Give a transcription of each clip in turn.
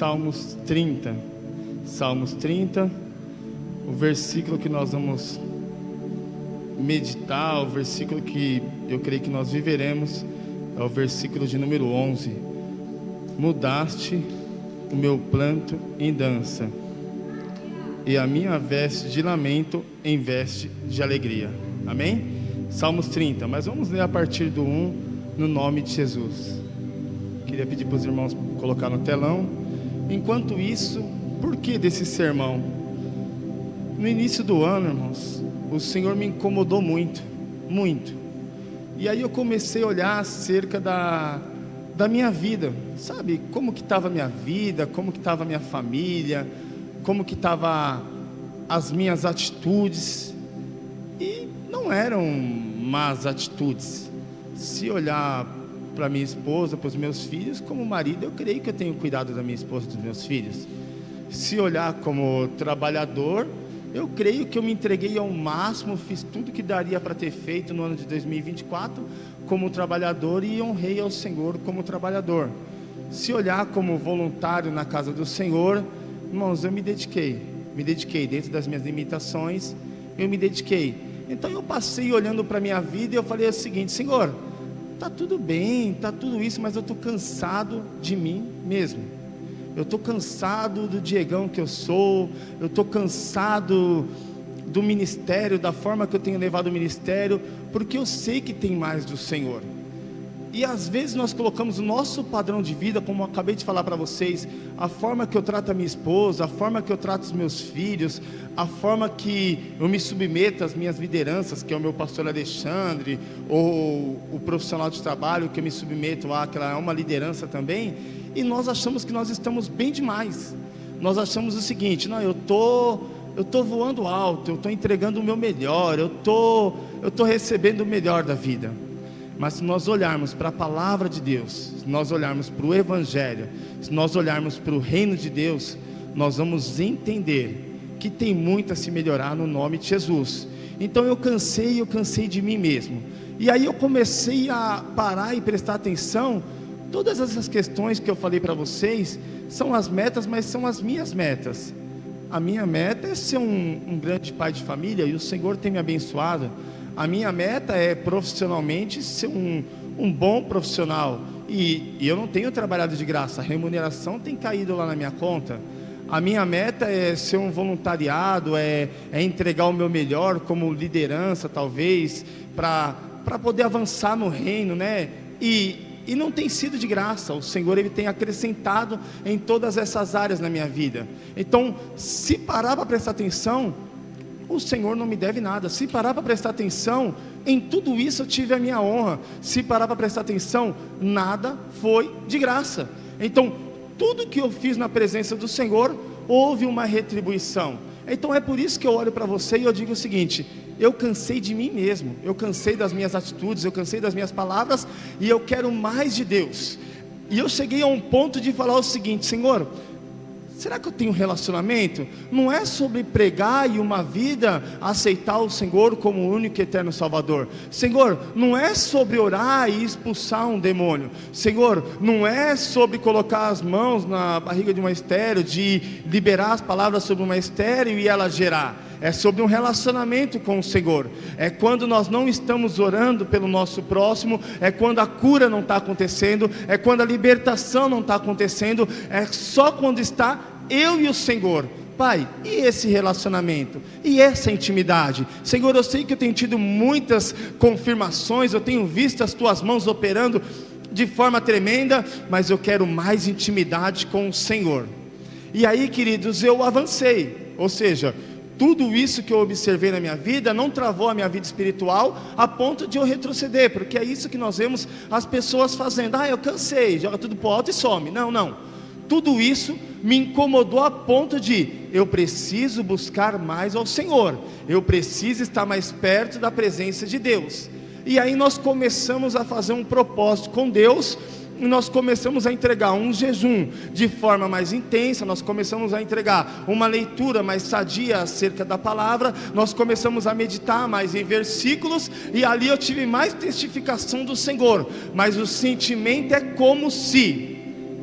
Salmos 30. Salmos 30, o versículo que nós vamos meditar, o versículo que eu creio que nós viveremos, é o versículo de número 11. Mudaste o meu pranto em dança, e a minha veste de lamento em veste de alegria. Amém? Salmos 30, mas vamos ler a partir do 1, no nome de Jesus. Queria pedir para os irmãos colocar no telão. Enquanto isso, por que desse sermão? No início do ano, irmãos, o Senhor me incomodou muito, muito. E aí eu comecei a olhar acerca da minha vida, sabe? Como que estava a minha vida, como que estava a minha família, como que estava as minhas atitudes. E não eram más atitudes. Se olhar para minha esposa, para os meus filhos, como marido, eu creio que eu tenho cuidado da minha esposa e dos meus filhos. Se olhar como trabalhador, eu creio que eu me entreguei ao máximo, fiz tudo que daria para ter feito no ano de 2024 como trabalhador e honrei ao Senhor como trabalhador. Se olhar como voluntário na casa do Senhor, irmãos, eu me dediquei dentro das minhas limitações, eu me dediquei. Então eu passei olhando para a minha vida e eu falei o seguinte: Senhor, está tudo bem, está tudo isso, mas eu estou cansado de mim mesmo. Eu estou cansado do Diegão que eu sou, eu estou cansado do ministério, da forma que eu tenho levado o ministério, porque eu sei que tem mais do Senhor. E às vezes nós colocamos o nosso padrão de vida, como eu acabei de falar para vocês, a forma que eu trato a minha esposa, a forma que eu trato os meus filhos, a forma que eu me submeto às minhas lideranças, que é o meu pastor Alexandre, ou o profissional de trabalho que eu me submeto a, que ela é uma liderança também, e nós achamos que nós estamos bem demais. Nós achamos o seguinte: não, eu tô voando alto, eu estou entregando o meu melhor, eu tô recebendo o melhor da vida. Mas se nós olharmos para a palavra de Deus, se nós olharmos para o Evangelho, se nós olharmos para o reino de Deus, nós vamos entender que tem muito a se melhorar no nome de Jesus. Então eu cansei de mim mesmo. E aí eu comecei a parar e prestar atenção. Todas essas questões que eu falei para vocês são as metas, mas são as minhas metas. A minha meta é ser um grande pai de família, e o Senhor tem me abençoado. A minha meta é profissionalmente ser um bom profissional, e eu não tenho trabalhado de graça, a remuneração tem caído lá na minha conta. A minha meta é ser um voluntariado, é entregar o meu melhor como liderança, talvez, para poder avançar no reino, né? E não tem sido de graça. O Senhor, Ele tem acrescentado em todas essas áreas na minha vida. Então, se parar para prestar atenção, o Senhor não me deve nada. Se parar para prestar atenção, em tudo isso eu tive a minha honra. Se parar para prestar atenção, nada foi de graça. Então, tudo que eu fiz na presença do Senhor, houve uma retribuição. Então é por isso que eu olho para você e eu digo o seguinte: eu cansei de mim mesmo, eu cansei das minhas atitudes, eu cansei das minhas palavras, e eu quero mais de Deus. E eu cheguei a um ponto de falar o seguinte: Senhor, será que eu tenho um relacionamento? Não é sobre pregar e uma vida aceitar o Senhor como o único e eterno Salvador. Senhor, não é sobre orar e expulsar um demônio. Senhor, não é sobre colocar as mãos na barriga de uma estéril, de liberar as palavras sobre uma estéril e ela gerar. É sobre um relacionamento com o Senhor. É quando nós não estamos orando pelo nosso próximo, é quando a cura não está acontecendo, é quando a libertação não está acontecendo, é só quando está eu e o Senhor. Pai, e esse relacionamento? E essa intimidade? Senhor, eu sei que eu tenho tido muitas confirmações, eu tenho visto as Tuas mãos operando de forma tremenda, mas eu quero mais intimidade com o Senhor. E aí, queridos, eu avancei, ou seja, tudo isso que eu observei na minha vida não travou a minha vida espiritual a ponto de eu retroceder, porque é isso que nós vemos as pessoas fazendo. Eu cansei, joga tudo para o alto e some. Não, tudo isso me incomodou a ponto de eu preciso buscar mais ao Senhor, eu preciso estar mais perto da presença de Deus. E aí nós começamos a fazer um propósito com Deus, e nós começamos a entregar um jejum de forma mais intensa, nós começamos a entregar uma leitura mais sadia acerca da palavra, nós começamos a meditar mais em versículos, e ali eu tive mais testificação do Senhor, mas o sentimento é como se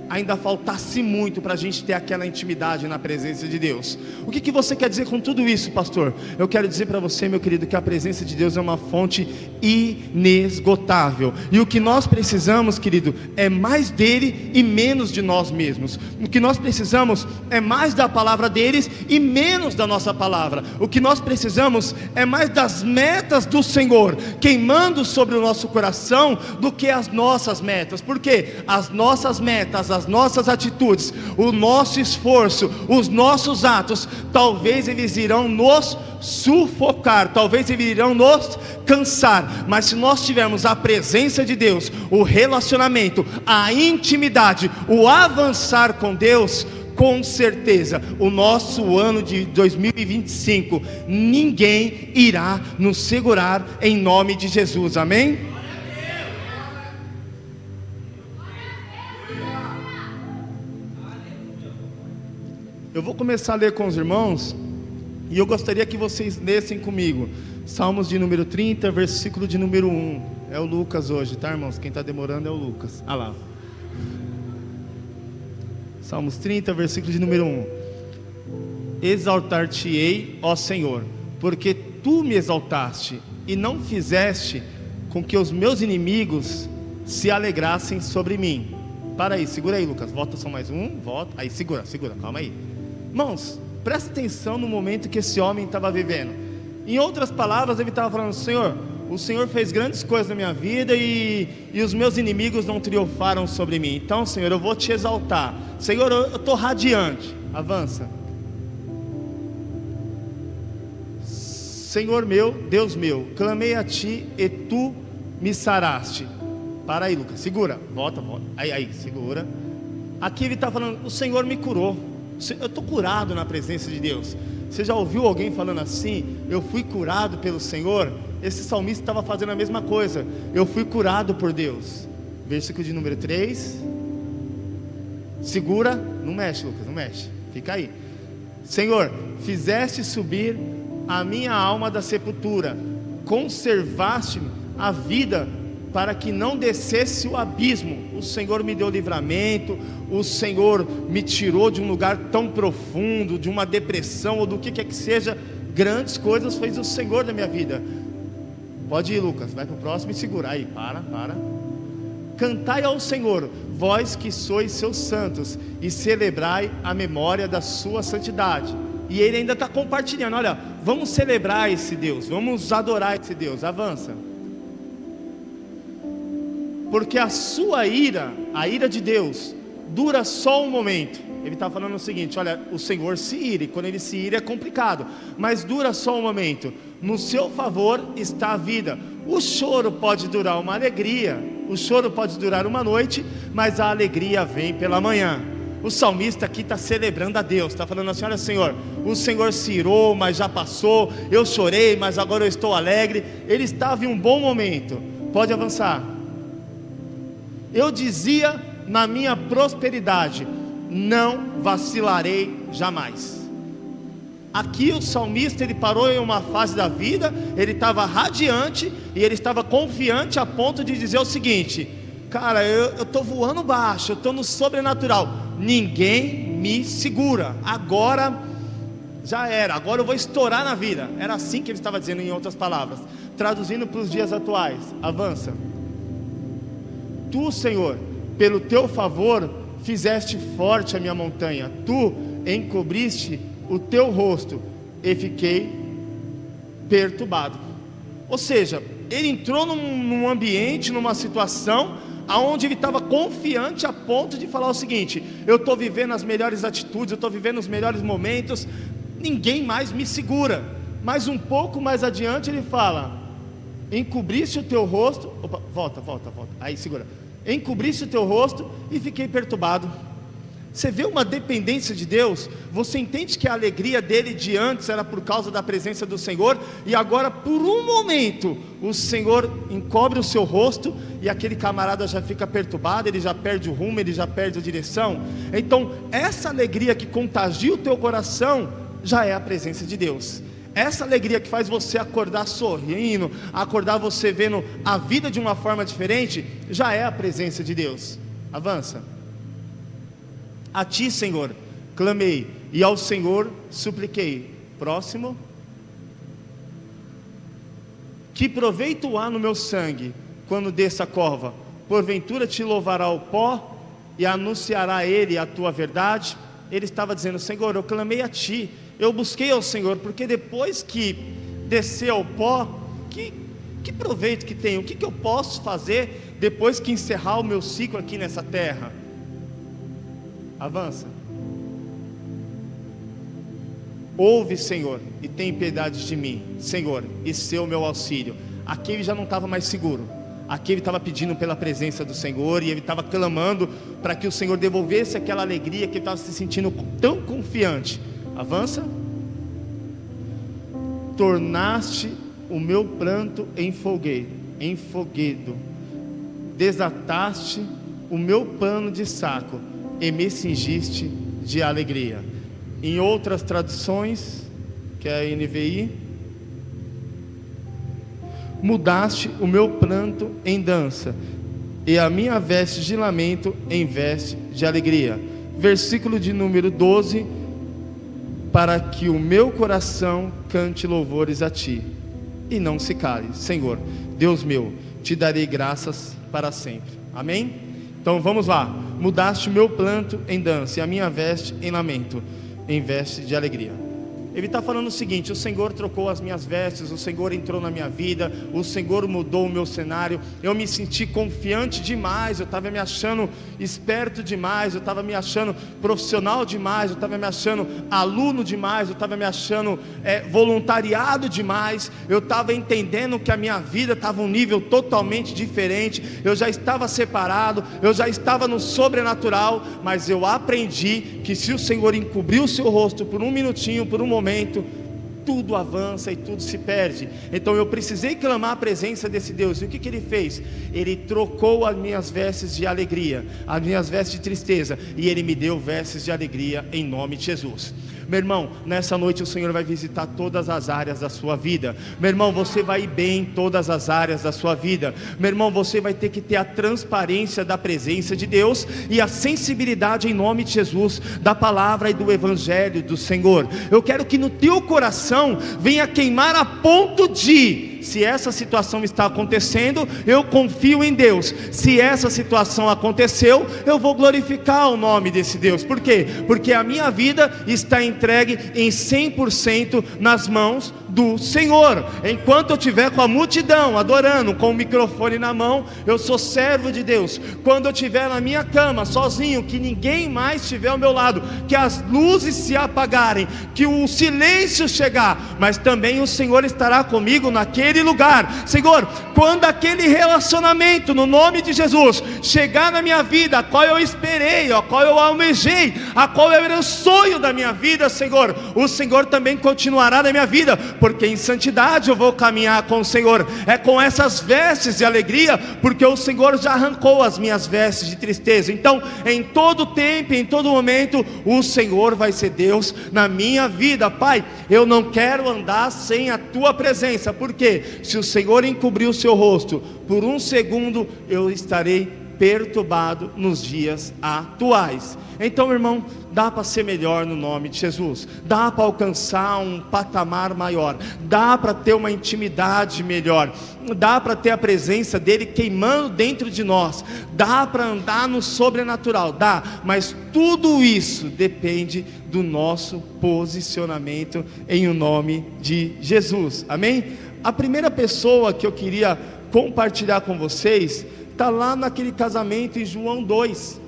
ainda faltasse muito para a gente ter aquela intimidade na presença de Deus. O que você quer dizer com tudo isso, pastor? Eu quero dizer para você, meu querido, que a presença de Deus é uma fonte inesgotável, e o que nós precisamos, querido, é mais dele e menos de nós mesmos. O que nós precisamos é mais da palavra deles e menos da nossa palavra. O que nós precisamos é mais das metas do Senhor queimando sobre o nosso coração do que as nossas metas. Porque as nossas metas, as nossas atitudes, o nosso esforço, os nossos atos, talvez eles irão nos sufocar, talvez eles irão nos cansar, mas se nós tivermos a presença de Deus, o relacionamento, a intimidade, o avançar com Deus, com certeza, o nosso ano de 2025, ninguém irá nos segurar em nome de Jesus, amém? Eu vou começar a ler com os irmãos, e eu gostaria que vocês lessem comigo, Salmos de número 30, versículo de número 1, é o Lucas hoje, tá, irmãos? Quem está demorando é o Lucas, ah lá. Salmos 30, versículo de número 1. Exaltar-te-ei, ó Senhor, porque tu me exaltaste, e não fizeste com que os meus inimigos se alegrassem sobre mim. Para aí, segura aí, Lucas, volta só mais um, volta, aí, segura, calma aí. Irmãos, presta atenção no momento que esse homem estava vivendo. Em outras palavras, ele estava falando: Senhor, o Senhor fez grandes coisas na minha vida e os meus inimigos não triunfaram sobre mim. Então, Senhor, eu vou te exaltar. Senhor, eu estou radiante. Avança. Senhor meu, Deus meu, clamei a ti e tu me saraste. Para aí, Lucas, segura, volta, aí, segura. Aqui ele está falando: o Senhor me curou. Eu estou curado na presença de Deus. Você já ouviu alguém falando assim: eu fui curado pelo Senhor? Esse salmista estava fazendo a mesma coisa: eu fui curado por Deus. Versículo de número 3. Segura, não mexe, Lucas, não mexe, fica aí. Senhor, fizeste subir a minha alma da sepultura, conservaste-me a vida para que não descesse o abismo. O Senhor me deu livramento, o Senhor me tirou de um lugar tão profundo, de uma depressão ou do que quer que seja. Grandes coisas fez o Senhor na minha vida. Pode ir, Lucas, vai para o próximo e segura. Aí, para. Cantai ao Senhor, vós que sois seus santos, e celebrai a memória da sua santidade. E ele ainda está compartilhando: olha, vamos celebrar esse Deus, vamos adorar esse Deus. Avança. Porque a sua ira, a ira de Deus, dura só um momento. Ele está falando o seguinte: olha, o Senhor se ira, e quando ele se ira é complicado, mas dura só um momento. No seu favor está a vida. O choro pode durar uma alegria, o choro pode durar uma noite, mas a alegria vem pela manhã. O salmista aqui está celebrando a Deus, está falando assim: olha, Senhor, o Senhor se irou, mas já passou. Eu chorei, mas agora eu estou alegre. Ele estava em um bom momento. Pode avançar. Eu dizia na minha prosperidade: não vacilarei jamais. Aqui o salmista, ele parou em uma fase da vida, ele estava radiante e ele estava confiante a ponto de dizer o seguinte: cara, eu estou voando baixo, eu estou no sobrenatural, ninguém me segura, agora já era, agora eu vou estourar na vida. Era assim que ele estava dizendo, em outras palavras, traduzindo para os dias atuais. Avança. Tu, Senhor, pelo teu favor fizeste forte a minha montanha, tu encobriste o teu rosto e fiquei perturbado. Ou seja, ele entrou num ambiente, numa situação aonde ele estava confiante a ponto de falar o seguinte: eu estou vivendo as melhores atitudes, eu estou vivendo os melhores momentos, ninguém mais me segura. Mas um pouco mais adiante ele fala: encobriste o teu rosto. Opa, volta, aí segura. Encobriste o teu rosto e fiquei perturbado. Você vê uma dependência de Deus? Você entende que a alegria dele de antes era por causa da presença do Senhor, e agora por um momento o Senhor encobre o seu rosto e aquele camarada já fica perturbado, ele já perde o rumo, ele já perde a direção. Então essa alegria que contagia o teu coração já é a presença de Deus. Essa alegria que faz você acordar sorrindo, acordar você vendo a vida de uma forma diferente, já é a presença de Deus. Avança. A ti, Senhor, clamei, e ao Senhor supliquei. Próximo. Que proveito há no meu sangue, quando desça a cova? Porventura te louvará o pó, e anunciará ele a tua verdade? Ele estava dizendo: Senhor, eu clamei a ti, eu busquei ao Senhor, porque depois que descer ao pó, que proveito que tem? O que eu posso fazer depois que encerrar o meu ciclo aqui nessa terra? Avança. Ouve, Senhor, e tem piedade de mim, Senhor, e seu meu auxílio. Aqui ele já não estava mais seguro, aqui ele estava pedindo pela presença do Senhor, e ele estava clamando para que o Senhor devolvesse aquela alegria que ele estava se sentindo tão confiante. Avança. Tornaste o meu pranto em foguedo, desataste o meu pano de saco, e me cingiste de alegria. Em outras traduções, que é a NVI, mudaste o meu pranto em dança, e a minha veste de lamento em veste de alegria. Versículo de número 12: para que o meu coração cante louvores a ti, e não se cale. Senhor, Deus meu, te darei graças para sempre. Amém? Então vamos lá. Mudaste o meu pranto em dança, e a minha veste em lamento em veste de alegria. Ele está falando o seguinte: o Senhor trocou as minhas vestes, o Senhor entrou na minha vida, o Senhor mudou o meu cenário. Eu me senti confiante demais, eu estava me achando esperto demais, eu estava me achando profissional demais, eu estava me achando aluno demais, eu estava me achando voluntariado demais. Eu estava entendendo que a minha vida estava um nível totalmente diferente, eu já estava separado, eu já estava no sobrenatural. Mas eu aprendi que se o Senhor encobrir o seu rosto por um minutinho, por um momento, tudo avança e tudo se perde. Então eu precisei clamar a presença desse Deus. E o que ele fez? Ele trocou as minhas vestes de alegria, as minhas vestes de tristeza, e ele me deu vestes de alegria em nome de Jesus. Meu irmão, nessa noite o Senhor vai visitar todas as áreas da sua vida. Meu irmão, você vai ir bem em todas as áreas da sua vida. Meu irmão, você vai ter que ter a transparência da presença de Deus e a sensibilidade em nome de Jesus, da palavra e do evangelho do Senhor. Eu quero que no teu coração venha queimar a ponto de: se essa situação está acontecendo, eu confio em Deus. Se essa situação aconteceu, eu vou glorificar o nome desse Deus. Por quê? Porque a minha vida está entregue em 100% nas mãos do Senhor. Enquanto eu estiver com a multidão adorando, com o microfone na mão, eu sou servo de Deus. Quando eu estiver na minha cama, sozinho, que ninguém mais estiver ao meu lado, que as luzes se apagarem, que o silêncio chegar, mas também o Senhor estará comigo naquele lugar. Senhor, quando aquele relacionamento, no nome de Jesus, chegar na minha vida, a qual eu esperei, a qual eu almejei, a qual era o sonho da minha vida, Senhor, o Senhor também continuará na minha vida, porque em santidade eu vou caminhar com o Senhor. É com essas vestes de alegria, porque o Senhor já arrancou as minhas vestes de tristeza. Então, em todo tempo, em todo momento, o Senhor vai ser Deus na minha vida. Pai, eu não quero andar sem a tua presença, porque se o Senhor encobrir o seu rosto por um segundo, eu estarei perturbado nos dias atuais. Então, irmão, dá para ser melhor no nome de Jesus, dá para alcançar um patamar maior, dá para ter uma intimidade melhor, dá para ter a presença dele queimando dentro de nós, dá para andar no sobrenatural, dá, mas tudo isso depende do nosso posicionamento em o nome de Jesus. Amém? A primeira pessoa que eu queria compartilhar com vocês está lá naquele casamento em João 2.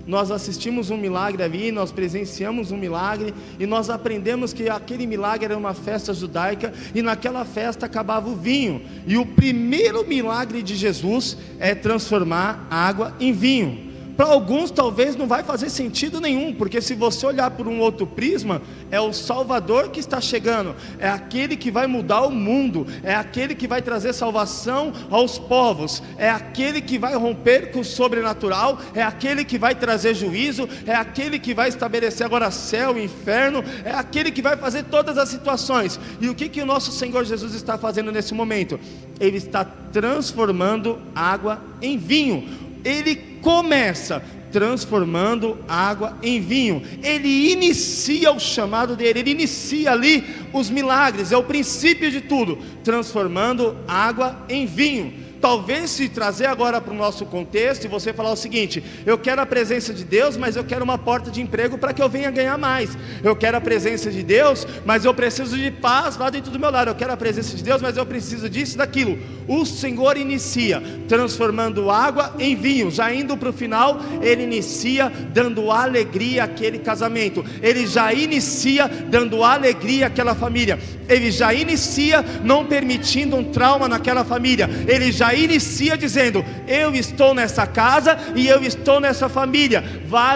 Nós assistimos um milagre ali, nós presenciamos um milagre, e nós aprendemos que aquele milagre era uma festa judaica, e naquela festa acabava o vinho, e o primeiro milagre de Jesus é transformar água em vinho. Para alguns talvez não vai fazer sentido nenhum, porque se você olhar por um outro prisma, é o Salvador que está chegando, é aquele que vai mudar o mundo, é aquele que vai trazer salvação aos povos, é aquele que vai romper com o sobrenatural, é aquele que vai trazer juízo, é aquele que vai estabelecer agora céu e inferno, é aquele que vai fazer todas as situações. E o que o nosso Senhor Jesus está fazendo nesse momento? Ele está transformando água em vinho. Ele começa transformando água em vinho. Ele inicia o chamado dele, ele inicia ali os milagres, é o princípio de tudo, transformando água em vinho. Talvez se trazer agora para o nosso contexto e você falar o seguinte: eu quero a presença de Deus, mas eu quero uma porta de emprego para que eu venha ganhar mais. Eu quero a presença de Deus, mas eu preciso de paz lá dentro do meu lar. Eu quero a presença de Deus, mas eu preciso disso e daquilo. O Senhor inicia transformando água em vinho. Já indo para o final, Ele inicia dando alegria àquele casamento. Ele já inicia dando alegria àquela família. Ele já inicia não permitindo um trauma naquela família. Ele já inicia dizendo: eu estou nessa casa e eu estou nessa família.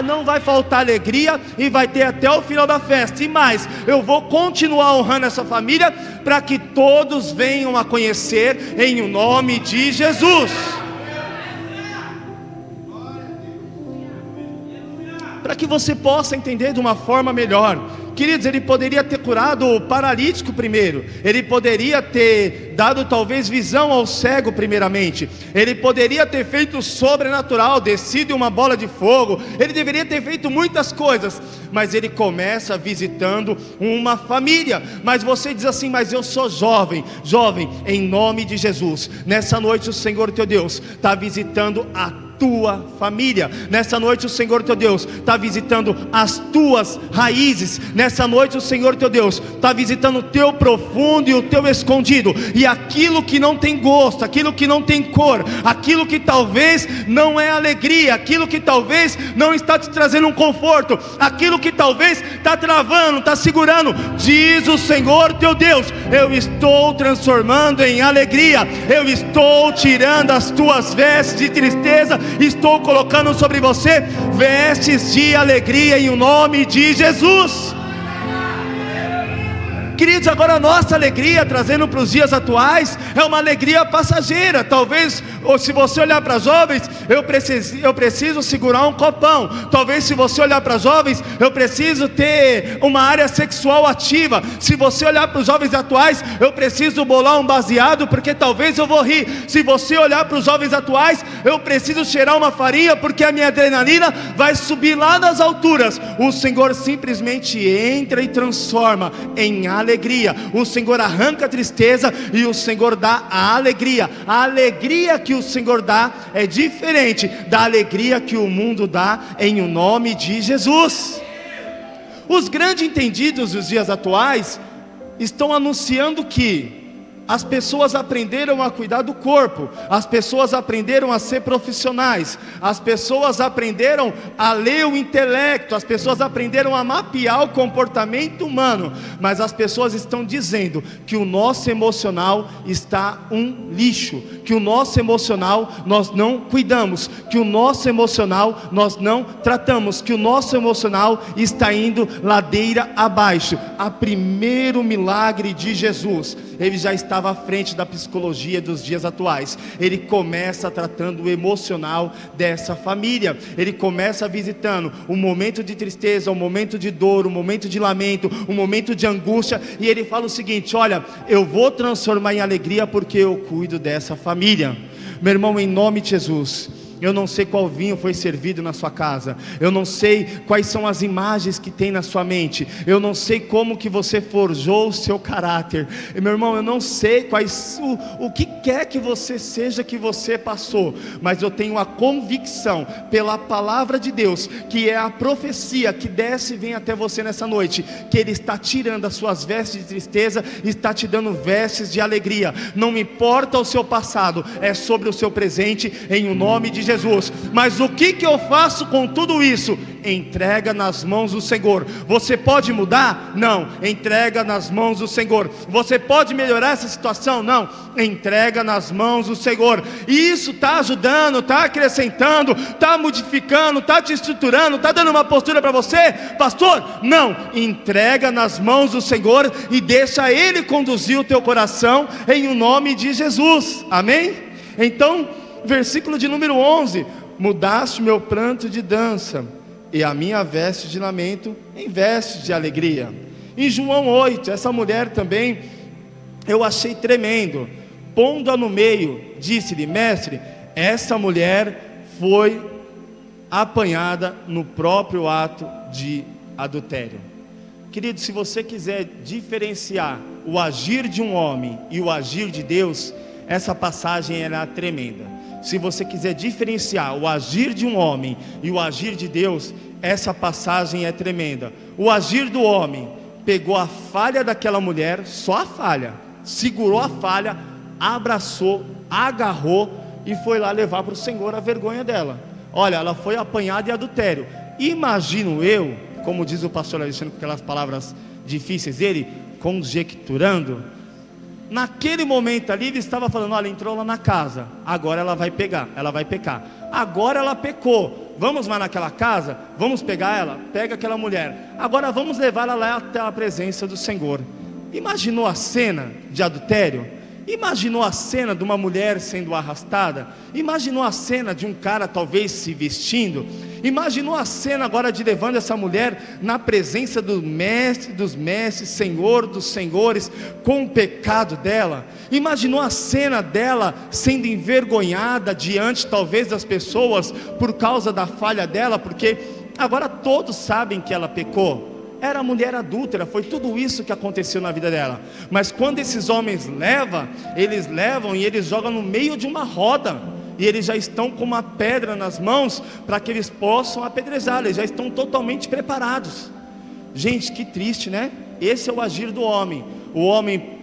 Não vai faltar alegria e vai ter até o final da festa. E mais, eu vou continuar honrando essa família para que todos venham a conhecer em o nome de Jesus. Para que você possa entender de uma forma melhor, queridos, ele poderia ter curado o paralítico primeiro, ele poderia ter dado talvez visão ao cego primeiramente, ele poderia ter feito o sobrenatural, descido uma bola de fogo, ele deveria ter feito muitas coisas, mas ele começa visitando uma família. Mas você diz assim: mas eu sou jovem, em nome de Jesus, nessa noite o Senhor teu Deus está visitando a tua família. Nessa noite o Senhor teu Deus está visitando as tuas raízes. Nessa noite o Senhor teu Deus está visitando o teu profundo e o teu escondido, e aquilo que não tem gosto, aquilo que não tem cor, aquilo que talvez não é alegria, aquilo que talvez não está te trazendo um conforto, aquilo que talvez está travando, está segurando. Diz o Senhor teu Deus: eu estou transformando em alegria, eu estou tirando as tuas vestes de tristeza, estou colocando sobre você vestes de alegria em o nome de Jesus. Queridos, agora a nossa alegria, trazendo para os dias atuais, é uma alegria passageira. Talvez, ou se você olhar para jovens, eu preciso segurar um copão. Talvez, se você olhar para jovens, eu preciso ter uma área sexual ativa. Se você olhar para os jovens atuais, eu preciso bolar um baseado, porque talvez eu vou rir. Se você olhar para os jovens atuais, eu preciso cheirar uma farinha, porque a minha adrenalina vai subir lá nas alturas. O Senhor simplesmente entra e transforma em alegria. O Senhor arranca a tristeza e o Senhor dá a alegria. A alegria que o Senhor dá é diferente da alegria que o mundo dá, em o nome de Jesus. Os grandes entendidos dos dias atuais estão anunciando que as pessoas aprenderam a cuidar do corpo, as pessoas aprenderam a ser profissionais, as pessoas aprenderam a ler o intelecto, as pessoas aprenderam a mapear o comportamento humano, mas as pessoas estão dizendo que o nosso emocional está um lixo, que o nosso emocional nós não cuidamos, que o nosso emocional nós não tratamos, que o nosso emocional está indo ladeira abaixo. A primeiro milagre de Jesus, ele já estava à frente da psicologia dos dias atuais. Ele começa tratando o emocional dessa família. Ele começa visitando o momento de tristeza, o momento de dor, o momento de lamento, o momento de angústia, e ele fala o seguinte: olha, eu vou transformar em alegria porque eu cuido dessa família. Meu irmão, em nome de Jesus, eu não sei qual vinho foi servido na sua casa, eu não sei quais são as imagens que tem na sua mente, eu não sei como que você forjou o seu caráter, e, meu irmão, eu não sei o que quer que você seja que você passou, mas eu tenho a convicção, pela palavra de Deus, que é a profecia que desce e vem até você nessa noite, que Ele está tirando as suas vestes de tristeza, está te dando vestes de alegria. Não importa o seu passado, é sobre o seu presente, em o nome de Jesus. Mas o que eu faço com tudo isso? Entrega nas mãos do Senhor. Você pode mudar? Não. Entrega nas mãos do Senhor. Você pode melhorar essa situação? Não. Entrega nas mãos do Senhor. E isso está ajudando, está acrescentando, está modificando, está te estruturando, está dando uma postura para você, pastor? Não. Entrega nas mãos do Senhor e deixa Ele conduzir o teu coração, em o nome de Jesus. Amém? Então, versículo de número 11: mudaste meu pranto de dança e a minha veste de lamento em veste de alegria. Em João 8, essa mulher também eu achei tremendo. Pondo-a no meio, disse-lhe: mestre, essa mulher foi apanhada no próprio ato de adultério. Querido, se você quiser diferenciar o agir de um homem e o agir de Deus, essa passagem era tremenda. Se você quiser diferenciar o agir de um homem e o agir de Deus, essa passagem é tremenda. O agir do homem pegou a falha daquela mulher, só a falha, segurou a falha, abraçou, agarrou e foi lá levar para o Senhor a vergonha dela. Olha, ela foi apanhada em adultério. Imagino eu, como diz o pastor Alexandre com aquelas palavras difíceis, ele conjecturando, naquele momento ali ele estava falando: olha, entrou lá na casa, agora ela vai pegar, ela vai pecar, agora ela pecou, vamos lá naquela casa, vamos pegar ela, pega aquela mulher, agora vamos levar ela lá até a presença do Senhor. Imaginou a cena de adultério? Imaginou a cena de uma mulher sendo arrastada? Imaginou a cena de um cara talvez se vestindo? Imaginou a cena agora de levando essa mulher na presença do mestre dos mestres, Senhor dos senhores, com o pecado dela? Imaginou a cena dela sendo envergonhada diante talvez das pessoas por causa da falha dela? Porque agora todos sabem que ela pecou. Era mulher adúltera, foi tudo isso que aconteceu na vida dela. Mas quando esses homens eles levam e eles jogam no meio de uma roda, e eles já estão com uma pedra nas mãos, para que eles possam apedrejar, eles já estão totalmente preparados. Gente, que triste, né? Esse é o agir do homem. O homem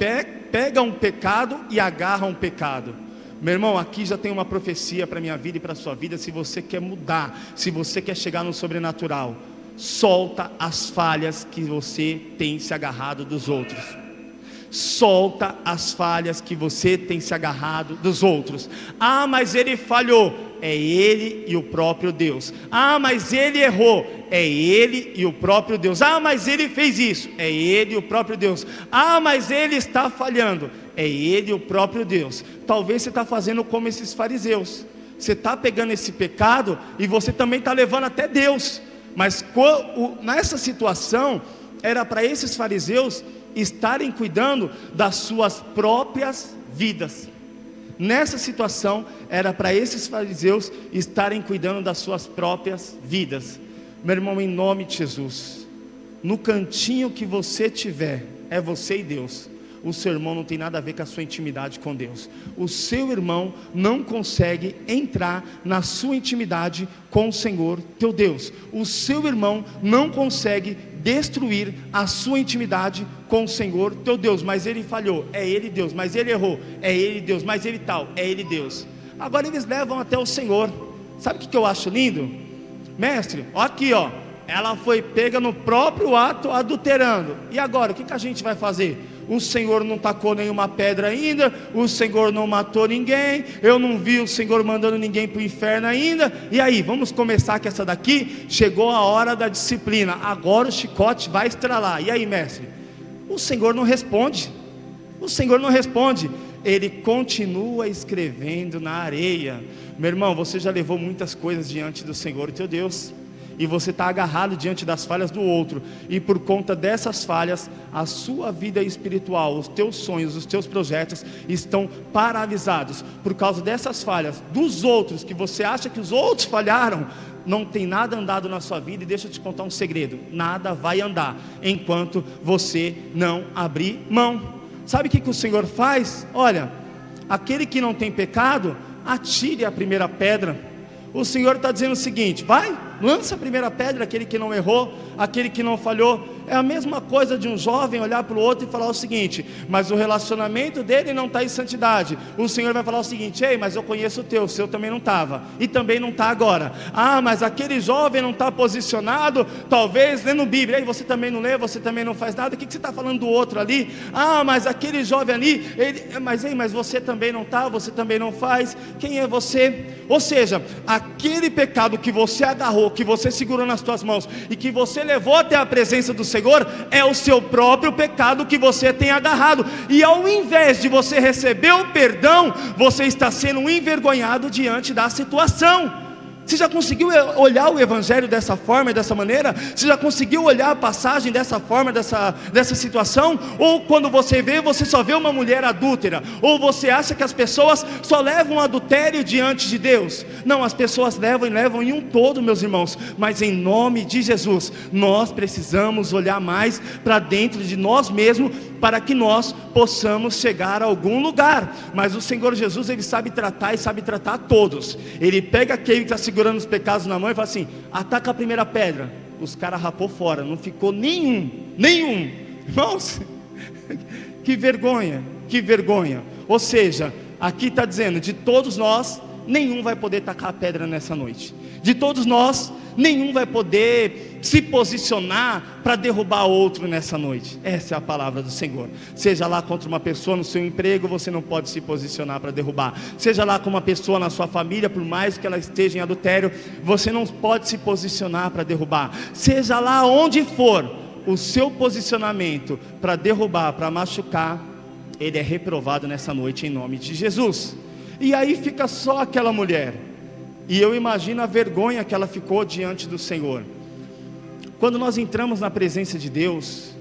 pega um pecado e agarra um pecado. Meu irmão, aqui já tem uma profecia para a minha vida e para a sua vida. Se você quer mudar, se você quer chegar no sobrenatural, solta as falhas que você tem se agarrado dos outros. Solta as falhas que você tem se agarrado dos outros. Ah, mas ele falhou. É ele e o próprio Deus. Ah, mas ele errou. É ele e o próprio Deus. Ah, mas ele fez isso. É ele e o próprio Deus. Ah, mas ele está falhando. É ele e o próprio Deus. Talvez você está fazendo como esses fariseus. Você está pegando esse pecado e você também está levando até Deus. Mas nessa situação, era para esses fariseus estarem cuidando das suas próprias vidas. Nessa situação, era para esses fariseus estarem cuidando das suas próprias vidas. Meu irmão, em nome de Jesus, no cantinho que você tiver, é você e Deus. O seu irmão não tem nada a ver com a sua intimidade com Deus. O seu irmão não consegue entrar na sua intimidade com o Senhor teu Deus. O seu irmão não consegue destruir a sua intimidade com o Senhor teu Deus. Mas ele falhou, é ele Deus. Mas ele errou, é ele Deus. Mas ele tal, é ele Deus. Agora eles levam até o Senhor. Sabe o que eu acho lindo? Mestre, ó aqui ó, ela foi pega no próprio ato adulterando. E agora, o que a gente vai fazer? O Senhor não tacou nenhuma pedra ainda, o Senhor não matou ninguém, eu não vi o Senhor mandando ninguém para o inferno ainda. E aí, vamos começar com essa daqui? Chegou a hora da disciplina, agora o chicote vai estralar. E aí, mestre? O Senhor não responde. O Senhor não responde. Ele continua escrevendo na areia. Meu irmão, você já levou muitas coisas diante do Senhor teu Deus, e você está agarrado diante das falhas do outro, e por conta dessas falhas, a sua vida espiritual, os teus sonhos, os teus projetos estão paralisados, por causa dessas falhas dos outros, que você acha que os outros falharam. Não tem nada andado na sua vida, e deixa eu te contar um segredo: nada vai andar, enquanto você não abrir mão. Sabe o que o Senhor faz? Olha, aquele que não tem pecado, atire a primeira pedra. O Senhor está dizendo o seguinte: vai, lança a primeira pedra, aquele que não errou, aquele que não falhou. É a mesma coisa de um jovem olhar para o outro e falar o seguinte: mas o relacionamento dele não está em santidade. O Senhor vai falar o seguinte: ei, mas eu conheço o seu também não estava, e também não está agora. Ah, mas aquele jovem não está posicionado, talvez lendo Bíblia. Ei, você também não lê, você também não faz nada. O que você está falando do outro ali? Ah, mas aquele jovem ali, mas você também não está, você também não faz. Quem é você? Ou seja, aquele pecado que você agarrou, que você segurou nas suas mãos e que você levou até a presença do Senhor, é o seu próprio pecado que você tem agarrado. E ao invés de você receber o perdão, você está sendo envergonhado diante da situação. Você já conseguiu olhar o Evangelho dessa forma e dessa maneira? Você já conseguiu olhar a passagem dessa forma, dessa situação? Ou quando você vê, você só vê uma mulher adúltera? Ou você acha que as pessoas só levam adultério diante de Deus? Não, as pessoas levam e levam em um todo, meus irmãos. Mas em nome de Jesus, nós precisamos olhar mais para dentro de nós mesmos, para que nós possamos chegar a algum lugar. Mas o Senhor Jesus, Ele sabe tratar e sabe tratar a todos. Ele pega aquele que está segurando os pecados na mão e fala assim: ataca a primeira pedra. Os caras rapou fora, não ficou nenhum. Irmãos, que vergonha. Ou seja, aqui está dizendo, de todos nós, nenhum vai poder tacar a pedra nessa noite. De todos nós, nenhum vai poder se posicionar para derrubar outro nessa noite. Essa é a palavra do Senhor. Seja lá contra uma pessoa no seu emprego, você não pode se posicionar para derrubar. Seja lá com uma pessoa na sua família, por mais que ela esteja em adultério, você não pode se posicionar para derrubar. Seja lá onde for, o seu posicionamento para derrubar, para machucar, ele é reprovado nessa noite em nome de Jesus. E aí fica só aquela mulher. E eu imagino a vergonha que ela ficou diante do Senhor. Quando nós entramos na presença de Deus,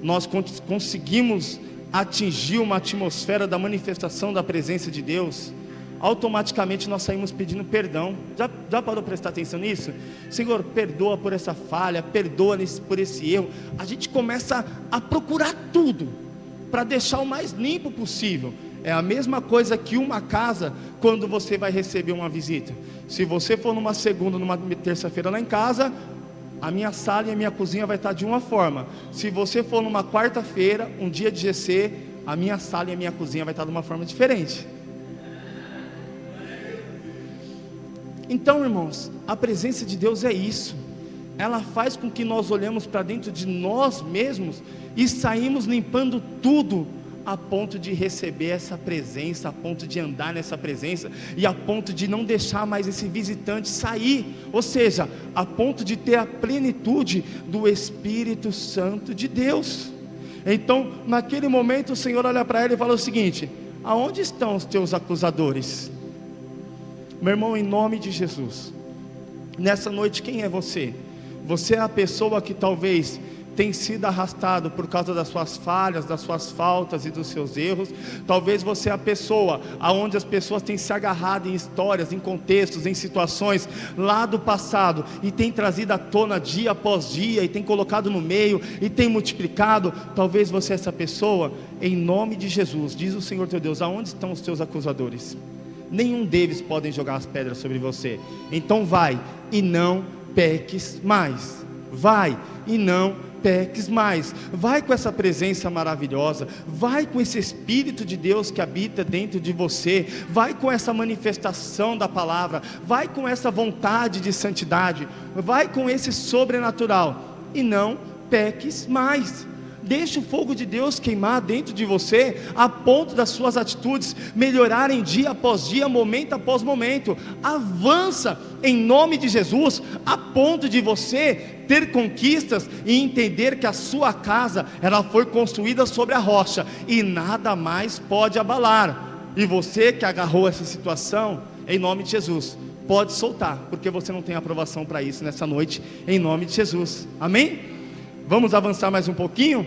nós conseguimos atingir uma atmosfera da manifestação da presença de Deus, automaticamente nós saímos pedindo perdão. Já parou para prestar atenção nisso? Senhor, perdoa por essa falha, perdoa por esse erro. A gente começa a procurar tudo para deixar o mais limpo possível. É a mesma coisa que uma casa, quando você vai receber uma visita. Se você for numa segunda, numa terça-feira lá em casa, a minha sala e a minha cozinha vai estar de uma forma. Se você for numa quarta-feira, um dia de GC, a minha sala e a minha cozinha vai estar de uma forma diferente. Então, irmãos, a presença de Deus é isso. Ela faz com que nós olhemos para dentro de nós mesmos e saímos limpando tudo, a ponto de receber essa presença, a ponto de andar nessa presença, e a ponto de não deixar mais esse visitante sair, ou seja, a ponto de ter a plenitude do Espírito Santo de Deus. Então, naquele momento, o Senhor olha para ela e fala o seguinte: aonde estão os teus acusadores? Meu irmão, em nome de Jesus, nessa noite, quem é você? Você é a pessoa que talvez tem sido arrastado por causa das suas falhas, das suas faltas e dos seus erros. Talvez você é a pessoa aonde as pessoas têm se agarrado em histórias, em contextos, em situações lá do passado, e tem trazido à tona dia após dia, e tem colocado no meio, e tem multiplicado. Talvez você é essa pessoa. Em nome de Jesus, diz o Senhor teu Deus: aonde estão os teus acusadores? Nenhum deles podem jogar as pedras sobre você. Então vai e não peques mais. Vai e não peques mais. Vai com essa presença maravilhosa, vai com esse Espírito de Deus que habita dentro de você, vai com essa manifestação da palavra, vai com essa vontade de santidade, vai com esse sobrenatural, e não peques mais. Deixe o fogo de Deus queimar dentro de você, a ponto das suas atitudes melhorarem dia após dia, momento após momento. Avança em nome de Jesus, a ponto de você ter conquistas e entender que a sua casa, ela foi construída sobre a rocha, e nada mais pode abalar. E você que agarrou essa situação, em nome de Jesus, pode soltar, porque você não tem aprovação para isso nessa noite, em nome de Jesus. Amém? Vamos avançar mais um pouquinho.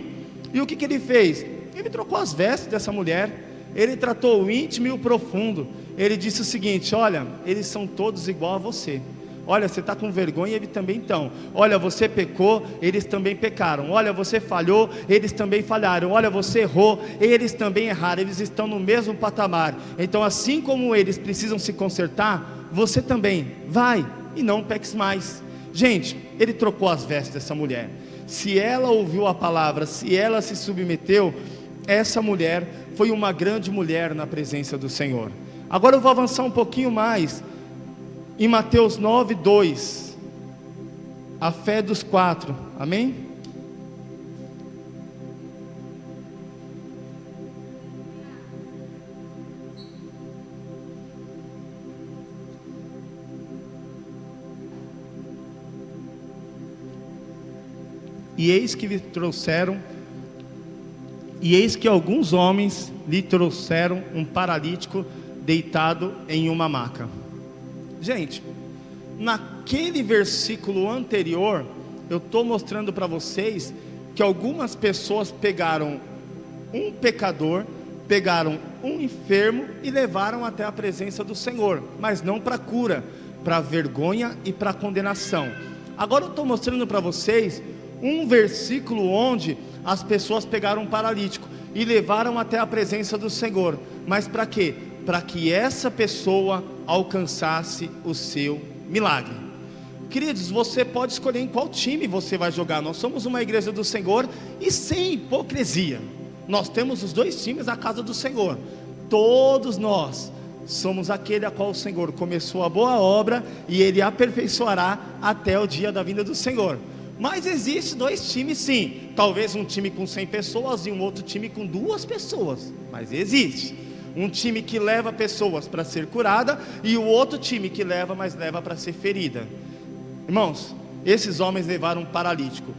E o que ele fez? Ele trocou as vestes dessa mulher. Ele tratou o íntimo e o profundo. Ele disse o seguinte: olha, eles são todos igual a você. Olha, você está com vergonha, eles também estão. Olha, você pecou, eles também pecaram. Olha, você falhou, eles também falharam. Olha, você errou, eles também erraram. Eles estão no mesmo patamar. Então, assim como eles precisam se consertar, você também vai e não peques mais. Gente, ele trocou as vestes dessa mulher. Se ela ouviu a palavra, se ela se submeteu, essa mulher foi uma grande mulher na presença do Senhor. Agora eu vou avançar um pouquinho mais, em Mateus 9:2, a fé dos 4, amém? E eis que alguns homens lhe trouxeram um paralítico deitado em uma maca. Gente, naquele versículo anterior, eu estou mostrando para vocês que algumas pessoas pegaram um pecador, pegaram um enfermo e levaram até a presença do Senhor, mas não para cura, para vergonha e para condenação. Agora eu estou mostrando para vocês um versículo onde as pessoas pegaram um paralítico e levaram até a presença do Senhor, mas para quê? Para que essa pessoa alcançasse o seu milagre. Queridos, você pode escolher em qual time você vai jogar. Nós somos uma igreja do Senhor e sem hipocrisia. Nós temos os dois times na casa do Senhor. Todos nós somos aquele a qual o Senhor começou a boa obra e Ele aperfeiçoará até o dia da vinda do Senhor. Mas existe dois times sim. Talvez um time com 100 pessoas e um outro time com 2 pessoas. Mas existe. Um time que leva pessoas para ser curada e o outro time que leva, mas leva para ser ferida. Irmãos, esses homens levaram um paralítico.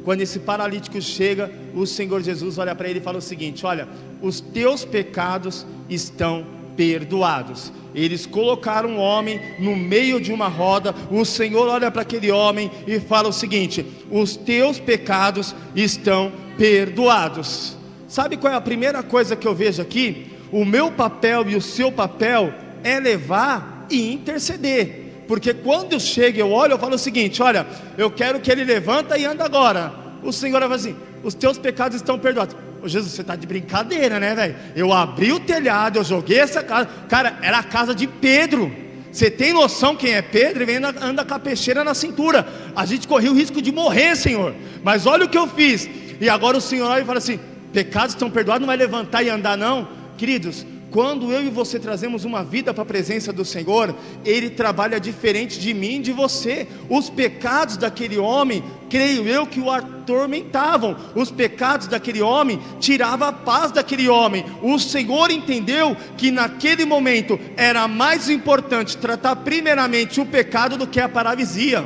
Quando esse paralítico chega, o Senhor Jesus olha para ele e fala o seguinte: olha, os teus pecados estão perdoados. Eles colocaram um homem no meio de uma roda. O Senhor olha para aquele homem e fala o seguinte: os teus pecados estão perdoados. Sabe qual é a primeira coisa que eu vejo aqui? O meu papel e o seu papel é levar e interceder. Porque quando eu chego, eu olho, eu falo o seguinte: olha, eu quero que ele levanta e anda agora. O Senhor vai assim: os teus pecados estão perdoados. Ô Jesus, você está de brincadeira, né, velho? Eu abri o telhado, eu joguei essa casa. Cara, era a casa de Pedro. Você tem noção quem é Pedro? Ele anda com a peixeira na cintura. A gente corria o risco de morrer, Senhor. Mas olha o que eu fiz. E agora o Senhor olha e fala assim: pecados estão perdoados, não vai levantar e andar não? Queridos, quando eu e você trazemos uma vida para a presença do Senhor, Ele trabalha diferente de mim e de você. Os pecados daquele homem, creio eu que o atormentavam. Os pecados daquele homem tiravam a paz daquele homem. O Senhor entendeu que naquele momento era mais importante tratar primeiramente o pecado do que a paralisia.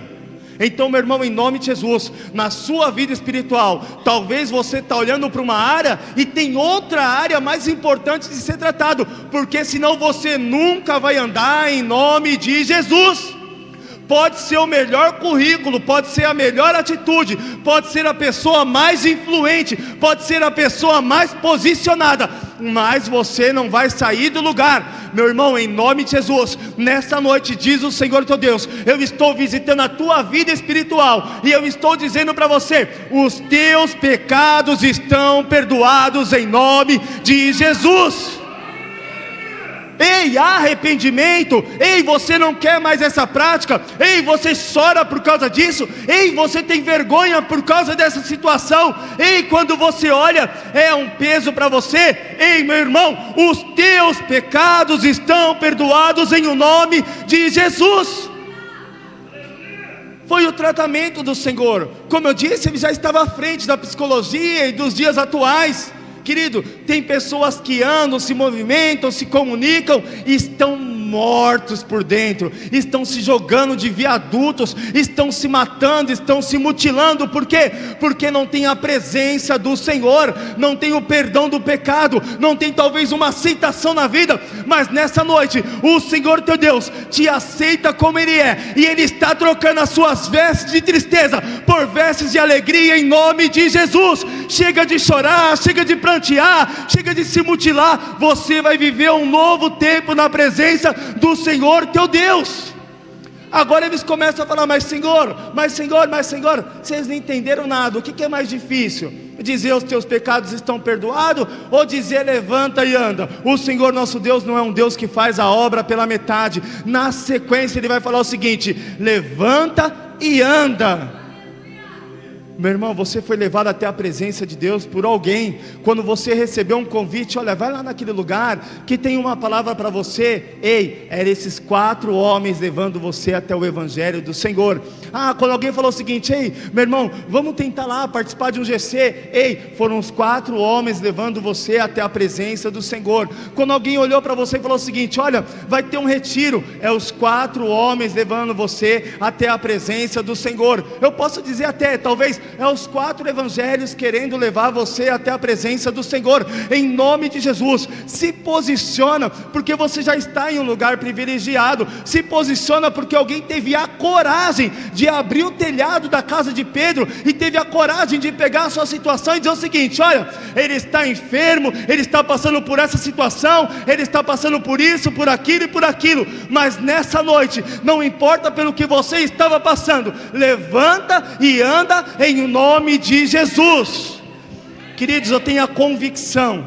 Então, meu irmão, em nome de Jesus, na sua vida espiritual, talvez você está olhando para uma área e tem outra área mais importante de ser tratado, porque senão você nunca vai andar em nome de Jesus. Pode ser o melhor currículo, pode ser a melhor atitude, pode ser a pessoa mais influente, pode ser a pessoa mais posicionada, mas você não vai sair do lugar. Meu irmão, em nome de Jesus, nesta noite diz o Senhor teu Deus: eu estou visitando a tua vida espiritual e eu estou dizendo para você: os teus pecados estão perdoados em nome de Jesus. Ei, há arrependimento. Ei, você não quer mais essa prática. Ei, você chora por causa disso. Ei, você tem vergonha por causa dessa situação. Ei, quando você olha, é um peso para você. Ei, meu irmão, os teus pecados estão perdoados em o nome de Jesus. Foi o tratamento do Senhor. Como eu disse, Ele já estava à frente da psicologia e dos dias atuais. Querido, tem pessoas que andam, se movimentam, se comunicam e estão mortos por dentro, estão se jogando de viadutos, estão se matando, estão se mutilando. Por quê? Porque não tem a presença do Senhor, não tem o perdão do pecado, não tem talvez uma aceitação na vida. Mas nessa noite, o Senhor teu Deus te aceita como Ele é, e Ele está trocando as suas vestes de tristeza por vestes de alegria em nome de Jesus. Chega de chorar, chega de prantear, chega de se mutilar. Você vai viver um novo tempo na presença do Senhor teu Deus. Agora eles começam a falar: mas Senhor, vocês não entenderam nada. O que é mais difícil? Dizer os teus pecados estão perdoados, ou dizer levanta e anda? O Senhor nosso Deus não é um Deus que faz a obra pela metade. Na sequência Ele vai falar o seguinte: levanta e anda. Meu irmão, você foi levado até a presença de Deus por alguém. Quando você recebeu um convite: olha, vai lá naquele lugar que tem uma palavra para você. Ei, eram esses 4 homens levando você até o Evangelho do Senhor. Quando alguém falou o seguinte: ei, meu irmão, vamos tentar lá participar de um GC. Ei, foram os 4 homens levando você até a presença do Senhor. Quando alguém olhou para você e falou o seguinte: olha, vai ter um retiro. É os 4 homens levando você até a presença do Senhor. Eu posso dizer até, talvez é os 4 evangelhos querendo levar você até a presença do Senhor. Em nome de Jesus, se posiciona, porque você já está em um lugar privilegiado. Se posiciona porque alguém teve a coragem de abrir o telhado da casa de Pedro, e teve a coragem de pegar a sua situação e dizer o seguinte: olha, ele está enfermo, ele está passando por essa situação, ele está passando por isso, por aquilo e por aquilo, mas nessa noite, não importa pelo que você estava passando, levanta e anda em nome de Jesus. Queridos, eu tenho a convicção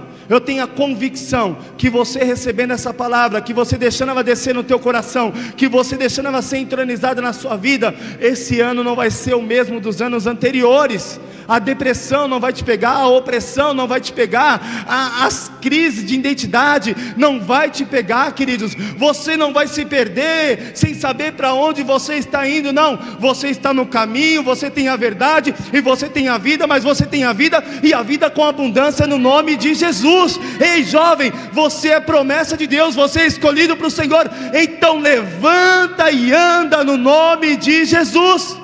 que você recebendo essa palavra, que você deixando ela descer no teu coração, que você deixando ela ser entronizada na sua vida, esse ano não vai ser o mesmo dos anos anteriores. A depressão não vai te pegar, a opressão não vai te pegar, as crises de identidade não vai te pegar, queridos. Você não vai se perder sem saber para onde você está indo, não. Você está no caminho, você tem a verdade e você tem a vida, mas você tem a vida e a vida com abundância no nome de Jesus. Ei, jovem, você é promessa de Deus, você é escolhido para o Senhor, então levanta e anda no nome de Jesus.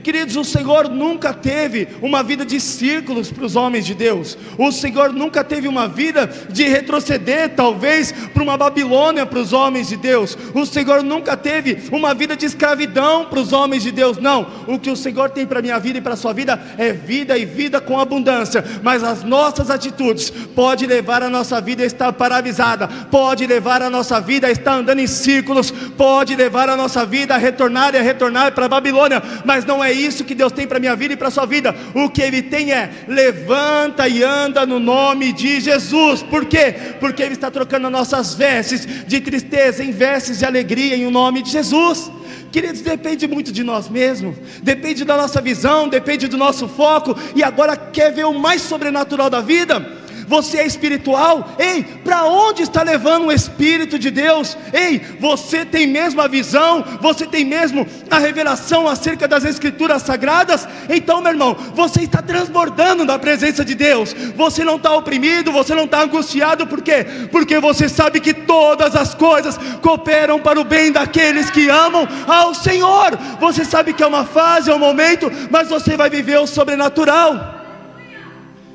Queridos, o Senhor nunca teve uma vida de círculos para os homens de Deus. O Senhor nunca teve uma vida de retroceder, talvez, para uma Babilônia para os homens de Deus. O Senhor nunca teve uma vida de escravidão para os homens de Deus. Não, o que o Senhor tem para a minha vida e para a sua vida é vida, e vida com abundância. Mas as nossas atitudes pode levar a nossa vida a estar paralisada, pode levar a nossa vida a estar andando em círculos, pode levar a nossa vida a retornar para a Babilônia, mas não é isso que Deus tem para a minha vida e para a sua vida. O que Ele tem é: levanta e anda no nome de Jesus. Por quê? Porque Ele está trocando as nossas vestes de tristeza em vestes de alegria em nome de Jesus. Queridos, depende muito de nós mesmos, depende da nossa visão, depende do nosso foco. E agora quer ver o mais sobrenatural da vida? Você é espiritual? Ei, para onde está levando o Espírito de Deus? Ei, você tem mesmo a visão? Você tem mesmo a revelação acerca das Escrituras Sagradas? Então, meu irmão, você está transbordando da presença de Deus. Você não está oprimido, você não está angustiado. Por quê? Porque você sabe que todas as coisas cooperam para o bem daqueles que amam ao Senhor. Você sabe que é uma fase, é um momento, mas você vai viver o sobrenatural.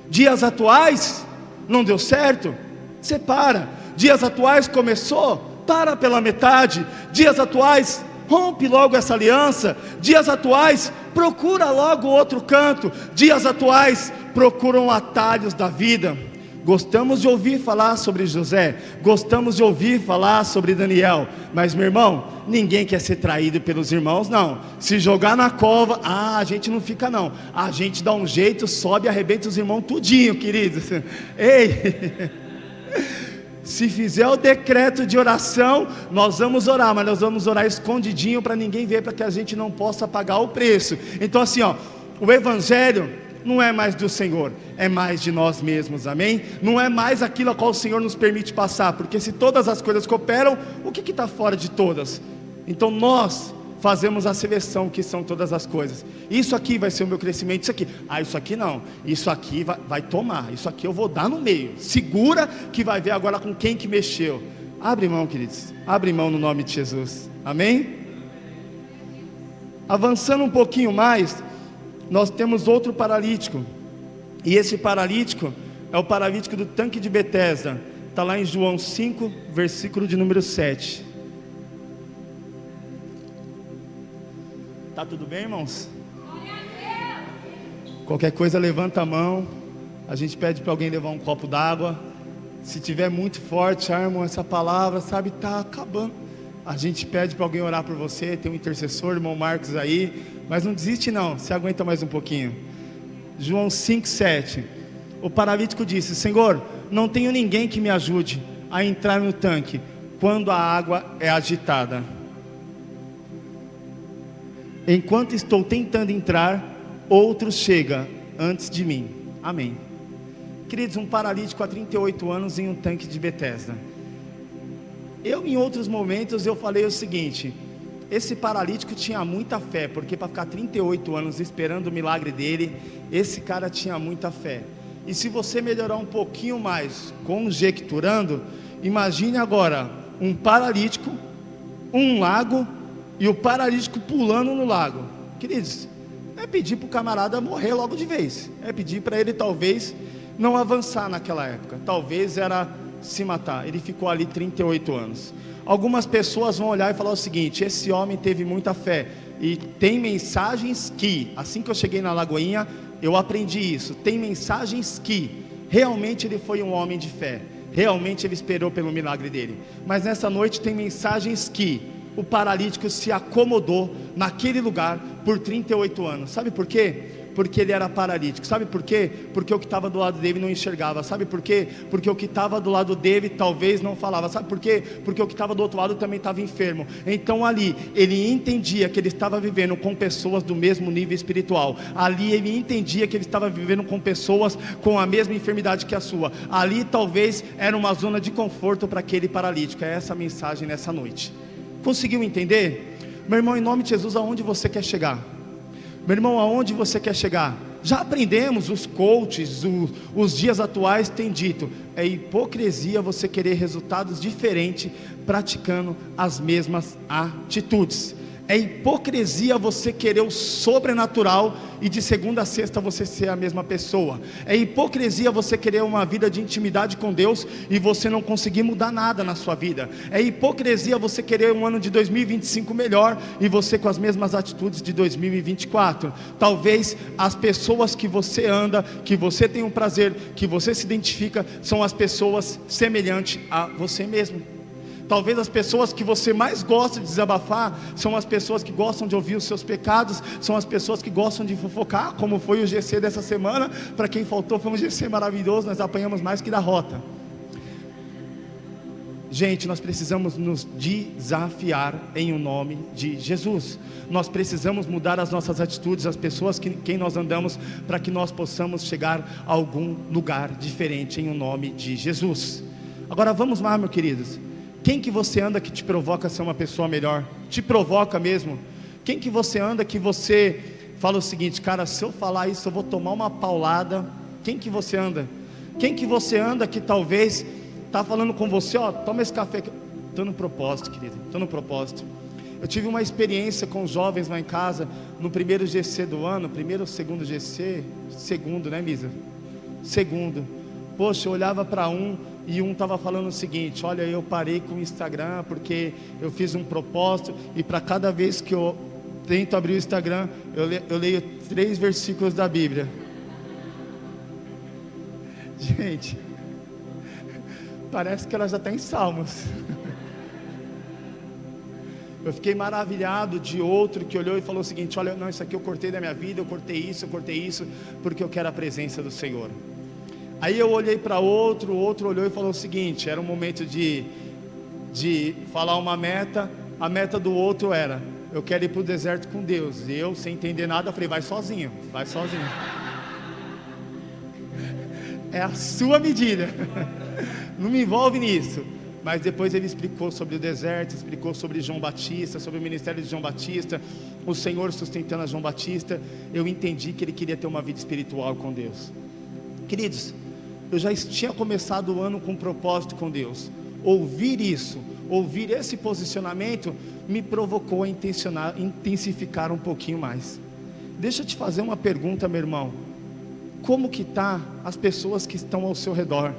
Dias atuais não deu certo? Você para. Dias atuais começou? Para pela metade. Dias atuais, rompe logo essa aliança. Dias atuais, procura logo outro canto. Dias atuais, procuram atalhos da vida. Gostamos de ouvir falar sobre José, gostamos de ouvir falar sobre Daniel, mas, meu irmão, ninguém quer ser traído pelos irmãos, não. Se jogar na cova, a gente não fica, não. A gente dá um jeito, sobe e arrebenta os irmãos tudinho, queridos. Ei, se fizer o decreto de oração, nós vamos orar, mas nós vamos orar escondidinho para ninguém ver, para que a gente não possa pagar o preço. Então, assim, o Evangelho não é mais do Senhor, é mais de nós mesmos, amém? Não é mais aquilo a qual o Senhor nos permite passar, porque se todas as coisas cooperam, o que está fora de todas? Então nós fazemos a seleção, que são todas as coisas. Isso aqui vai ser o meu crescimento, isso aqui não, isso aqui vai tomar, isso aqui eu vou dar no meio, segura que vai ver agora com quem que mexeu. Abre mão, queridos, abre mão no nome de Jesus, amém? Avançando um pouquinho mais, nós temos outro paralítico, e esse paralítico é o paralítico do tanque de Betesda. Está lá em João 5, versículo de número 7. Está tudo bem, irmãos? Qualquer coisa levanta a mão, a gente pede para alguém levar um copo d'água. Se tiver muito forte, irmão, essa palavra, sabe, está acabando, a gente pede para alguém orar por você. Tem um intercessor, irmão Marcos aí, mas não desiste não, se aguenta mais um pouquinho. João 5:7. O paralítico disse: Senhor, não tenho ninguém que me ajude a entrar no tanque quando a água é agitada. Enquanto estou tentando entrar, outro chega antes de mim. Amém. Queridos, um paralítico há 38 anos em um tanque de Betesda. Em outros momentos eu falei o seguinte: esse paralítico tinha muita fé, porque para ficar 38 anos esperando o milagre dele, esse cara tinha muita fé. E se você melhorar um pouquinho mais, conjecturando, imagine agora um paralítico, um lago, e o paralítico pulando no lago. Queridos, é pedir para o camarada morrer logo de vez, é pedir para ele talvez não avançar naquela época, talvez era se matar. Ele ficou ali 38 anos. Algumas pessoas vão olhar e falar o seguinte: esse homem teve muita fé. E tem mensagens que, assim que eu cheguei na Lagoinha, eu aprendi isso. Tem mensagens que realmente ele foi um homem de fé, realmente ele esperou pelo milagre dele. Mas nessa noite tem mensagens que o paralítico se acomodou naquele lugar por 38 anos. Sabe por quê? Porque ele era paralítico. Sabe por quê? Porque o que estava do lado dele não enxergava. Sabe por quê? Porque o que estava do lado dele talvez não falava. Sabe por quê? Porque o que estava do outro lado também estava enfermo. Então ali, ele entendia que ele estava vivendo com pessoas do mesmo nível espiritual. Ali ele entendia que ele estava vivendo com pessoas com a mesma enfermidade que a sua. Ali talvez era uma zona de conforto para aquele paralítico. É essa a mensagem nessa noite. Conseguiu entender? Meu irmão, em nome de Jesus, aonde você quer chegar? Meu irmão, aonde você quer chegar? Já aprendemos, os coaches, os dias atuais têm dito: é hipocrisia você querer resultados diferentes praticando as mesmas atitudes. É hipocrisia você querer o sobrenatural e de segunda a sexta você ser a mesma pessoa. É hipocrisia você querer uma vida de intimidade com Deus e você não conseguir mudar nada na sua vida. É hipocrisia você querer um ano de 2025 melhor e você com as mesmas atitudes de 2024. Talvez as pessoas que você anda, que você tem um prazer, que você se identifica, são as pessoas semelhantes a você mesmo. Talvez as pessoas que você mais gosta de desabafar são as pessoas que gostam de ouvir os seus pecados, são as pessoas que gostam de fofocar, como foi o GC dessa semana. Para quem faltou, foi um GC maravilhoso, nós apanhamos mais que da rota. Gente, nós precisamos nos desafiar em o nome de Jesus. Nós precisamos mudar as nossas atitudes, as pessoas com quem nós andamos, para que nós possamos chegar a algum lugar diferente em o nome de Jesus. Agora vamos lá, meus queridos. Quem que você anda que te provoca a ser uma pessoa melhor? Te provoca mesmo? Quem que você anda que você fala o seguinte: cara, se eu falar isso eu vou tomar uma paulada? Quem que você anda? Quem que você anda que talvez está falando com você: ó, toma esse café. Estou no propósito, querido, estou no propósito. Eu tive uma experiência com os jovens lá em casa, no primeiro GC do ano, primeiro ou segundo GC? Segundo, né, Misa? Segundo. Poxa, eu olhava para e um estava falando o seguinte: olha, eu parei com o Instagram porque eu fiz um propósito, e para cada vez que eu tento abrir o Instagram, eu leio 3 versículos da Bíblia. Gente, parece que ela já está em Salmos. Eu fiquei maravilhado de outro que olhou e falou o seguinte: olha, não, isso aqui eu cortei da minha vida, eu cortei isso, porque eu quero a presença do Senhor. Aí eu olhei para outro, o outro olhou e falou o seguinte: era um momento de falar uma meta. A meta do outro era: eu quero ir para o deserto com Deus. E eu, sem entender nada, falei: vai sozinho. É a sua medida, não me envolve nisso. Mas depois ele explicou sobre o deserto, explicou sobre João Batista, sobre o ministério de João Batista, o Senhor sustentando a João Batista. Eu entendi que ele queria ter uma vida espiritual com Deus. Queridos, eu já tinha começado o ano com um propósito com Deus. Ouvir isso, ouvir esse posicionamento, me provocou a intensificar um pouquinho mais. Deixa eu te fazer uma pergunta, meu irmão: como que está as pessoas que estão ao seu redor?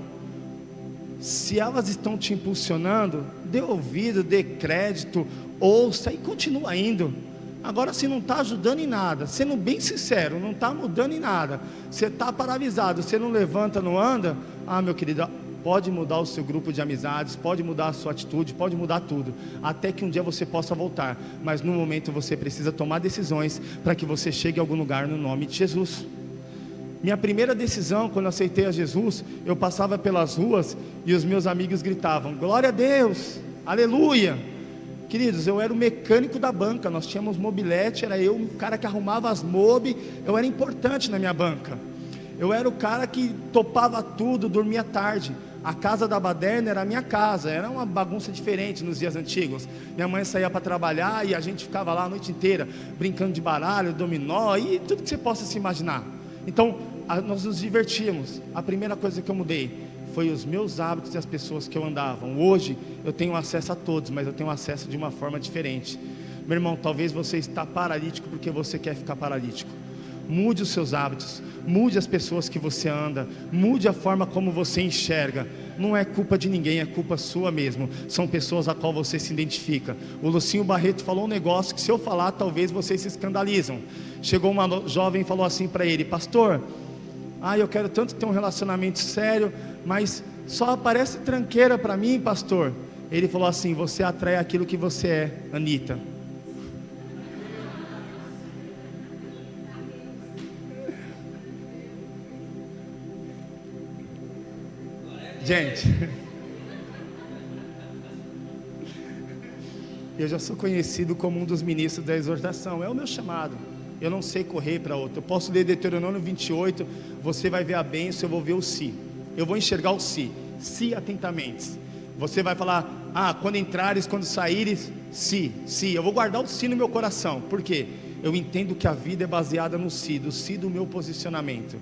Se elas estão te impulsionando, dê ouvido, dê crédito, ouça e continua indo. Agora, se não está ajudando em nada, sendo bem sincero, não está mudando em nada, você está paralisado, você não levanta, não anda, meu querido, pode mudar o seu grupo de amizades, pode mudar a sua atitude, pode mudar tudo, até que um dia você possa voltar. Mas no momento você precisa tomar decisões para que você chegue a algum lugar no nome de Jesus. Minha primeira decisão, quando eu aceitei a Jesus, eu passava pelas ruas e os meus amigos gritavam: glória a Deus, aleluia. Queridos, eu era o mecânico da banca, nós tínhamos mobilete, era eu o cara que arrumava as mob, eu era importante na minha banca. Eu era o cara que topava tudo, dormia tarde. A casa da baderna era a minha casa, era uma bagunça diferente nos dias antigos. Minha mãe saía para trabalhar e a gente ficava lá a noite inteira, brincando de baralho, dominó e tudo que você possa se imaginar. Então, nós nos divertíamos. A primeira coisa que eu mudei foi os meus hábitos e as pessoas que eu andava. Hoje eu tenho acesso a todos, mas eu tenho acesso de uma forma diferente. Meu irmão, talvez você está paralítico porque você quer ficar paralítico. mude os seus hábitos, mude as pessoas que você anda, mude a forma como você enxerga. Não é culpa de ninguém, é culpa sua mesmo. São pessoas a qual você se identifica. O Lucinho Barreto falou um negócio que, se eu falar, talvez vocês se escandalizam. Chegou uma jovem e falou assim para ele: pastor, eu quero tanto ter um relacionamento sério, mas só aparece tranqueira para mim, pastor. Ele falou assim: você atrai aquilo que você é, Anitta. Gente, eu já sou conhecido como um dos ministros da exortação. É o meu chamado. Eu não sei correr para outro. Eu posso ler Deuteronômio 28. Você vai ver a bênção, eu vou ver o si. Eu vou enxergar o si. Si atentamente. Você vai falar: quando entrares, quando saíres, si. Eu vou guardar o si no meu coração. Por quê? Eu entendo que a vida é baseada no si, do si do meu posicionamento.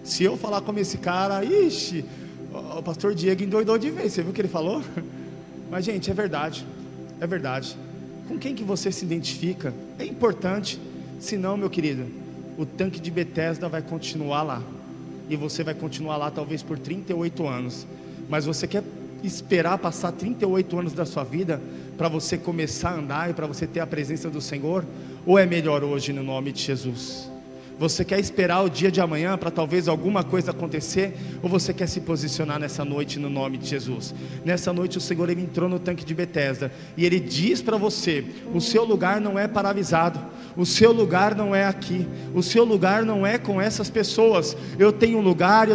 Se eu falar como esse cara, o pastor Diego endoidou de vez. Você viu o que ele falou? Mas, gente, é verdade. É verdade. Com quem que você se identifica é importante. Senão, meu querido, o tanque de Betesda vai continuar lá. E você vai continuar lá talvez por 38 anos. Mas você quer esperar passar 38 anos da sua vida para você começar a andar e para você ter a presença do Senhor? Ou é melhor hoje, no nome de Jesus? Você quer esperar o dia de amanhã para talvez alguma coisa acontecer? Ou você quer se posicionar nessa noite no nome de Jesus? Nessa noite o Senhor, Ele entrou no tanque de Betesda e Ele diz para você: o seu lugar não é paralisado, o seu lugar não é aqui, o seu lugar não é com essas pessoas. Eu tenho um lugar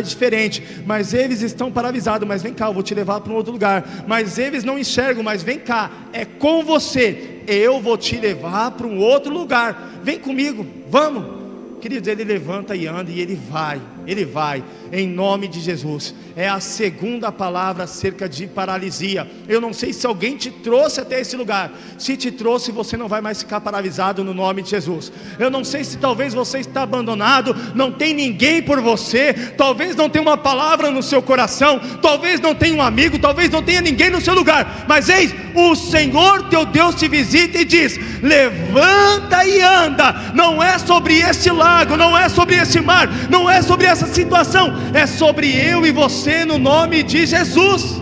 diferente, mas eles estão paralisados. Mas vem cá, eu vou te levar para um outro lugar. Mas eles não enxergam, mas vem cá, é com você, eu vou te levar para um outro lugar. Vem comigo, vamos. Queridos, ele levanta e anda, e ele vai, em nome de Jesus. É a segunda palavra acerca de paralisia. Eu não sei se alguém te trouxe até esse lugar. Se te trouxe, você não vai mais ficar paralisado no nome de Jesus. Eu não sei se talvez você está abandonado, não tem ninguém por você, talvez não tenha uma palavra no seu coração, talvez não tenha um amigo, talvez não tenha ninguém no seu lugar. Mas eis, o Senhor teu Deus te visita e diz: levanta e anda. Não é sobre esse lago, não é sobre esse mar, não é sobre essa situação, é sobre eu e você, no nome de Jesus.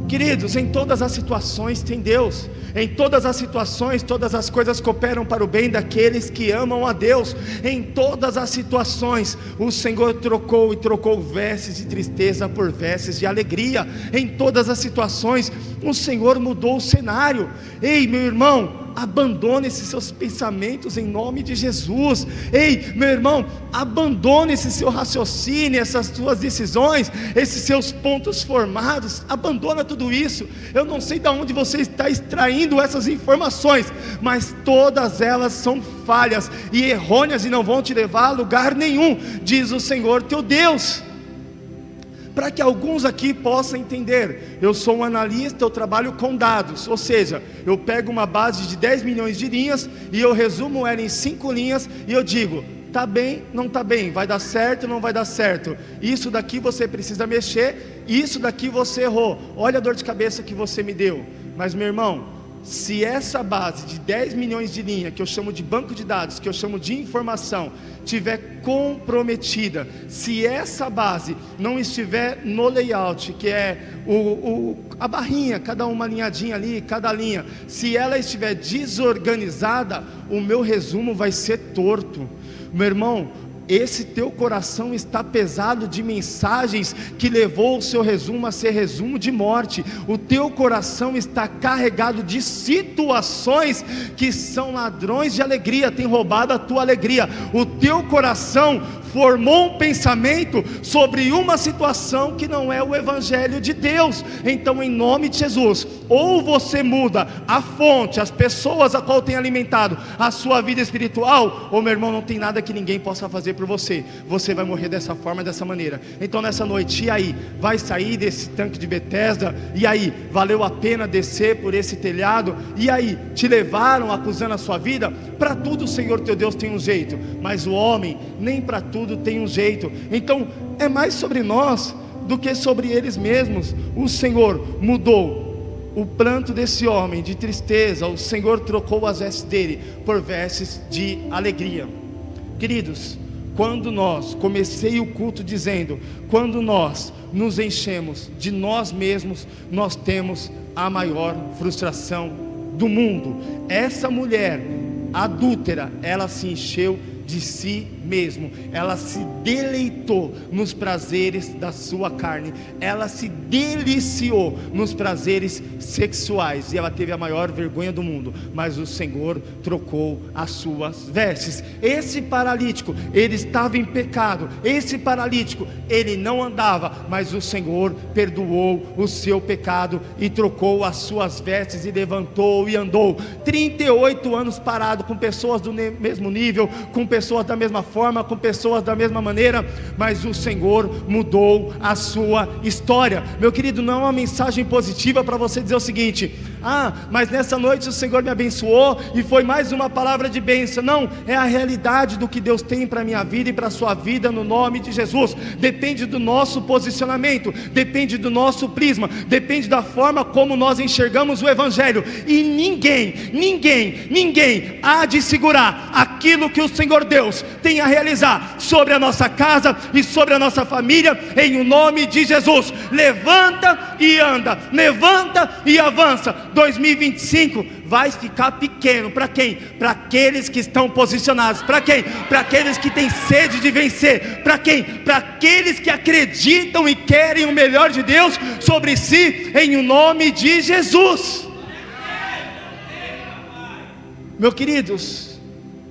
Queridos, em todas as situações tem Deus. Em todas as situações, todas as coisas cooperam para o bem daqueles que amam a Deus. Em todas as situações, o Senhor trocou vestes de tristeza por vestes de alegria. Em todas as situações, o Senhor mudou o cenário. Ei, meu irmão, abandone esses seus pensamentos em nome de Jesus. Ei, meu irmão, abandone esse seu raciocínio, essas suas decisões, esses seus pontos formados. Abandona tudo isso. Eu não sei de onde você está extraindo essas informações, mas todas elas são falhas e errôneas e não vão te levar a lugar nenhum, diz o Senhor teu Deus. Para que alguns aqui possam entender, eu sou um analista, eu trabalho com dados, ou seja, eu pego uma base de 10 milhões de linhas e eu resumo ela em 5 linhas e eu digo: está bem, não está bem, vai dar certo, não vai dar certo, isso daqui você precisa mexer, isso daqui você errou, olha a dor de cabeça que você me deu. Mas, meu irmão, se essa base de 10 milhões de linha, que eu chamo de banco de dados, que eu chamo de informação, estiver comprometida, se essa base não estiver no layout, que é a barrinha, cada uma alinhadinha ali, cada linha, se ela estiver desorganizada, o meu resumo vai ser torto. Meu irmão, esse teu coração está pesado de mensagens que levou o seu resumo a ser resumo de morte. O teu coração está carregado de situações que são ladrões de alegria, tem roubado a tua alegria. O teu coração formou um pensamento sobre uma situação que não é o Evangelho de Deus. Então, em nome de Jesus, ou você muda a fonte, as pessoas a qual tem alimentado a sua vida espiritual, ou, meu irmão, não tem nada que ninguém possa fazer por você. Você vai morrer dessa forma, dessa maneira. Então, nessa noite, e aí? Vai sair desse tanque de Betesda? E aí? Valeu a pena descer por esse telhado? E aí? Te levaram acusando a sua vida? Para tudo o Senhor teu Deus tem um jeito, mas o homem nem para tudo tem um jeito. Então é mais sobre nós do que sobre eles mesmos. O Senhor mudou o pranto desse homem de tristeza, o Senhor trocou as vestes dele por vestes de alegria. Queridos, quando nós, comecei o culto dizendo, quando nós nos enchemos de nós mesmos, nós temos a maior frustração do mundo. Essa mulher adúltera, ela se encheu de si mesmo, ela se deleitou nos prazeres da sua carne, ela se deliciou nos prazeres sexuais, e ela teve a maior vergonha do mundo. Mas o Senhor trocou as suas vestes. Esse paralítico, ele estava em pecado, esse paralítico, ele não andava, mas o Senhor perdoou o seu pecado e trocou as suas vestes, e levantou e andou 38 anos parado, com pessoas do mesmo nível, com pessoas da mesma forma, com pessoas da mesma maneira, mas o Senhor mudou a sua história. Meu querido, não é uma mensagem positiva para você dizer o seguinte: mas nessa noite o Senhor me abençoou e foi mais uma palavra de bênção. Não, é a realidade do que Deus tem para a minha vida e para a sua vida, no nome de Jesus. Depende do nosso posicionamento, depende do nosso prisma, depende da forma como nós enxergamos o Evangelho. E ninguém há de segurar aquilo que o Senhor Deus tem a realizar sobre a nossa casa e sobre a nossa família, em o nome de Jesus. Levanta e anda, levanta e avança. 2025 vai ficar pequeno. Para quem? Para aqueles que estão posicionados. Para quem? Para aqueles que têm sede de vencer. Para quem? Para aqueles que acreditam e querem o melhor de Deus sobre si, em o nome de Jesus. Meus queridos,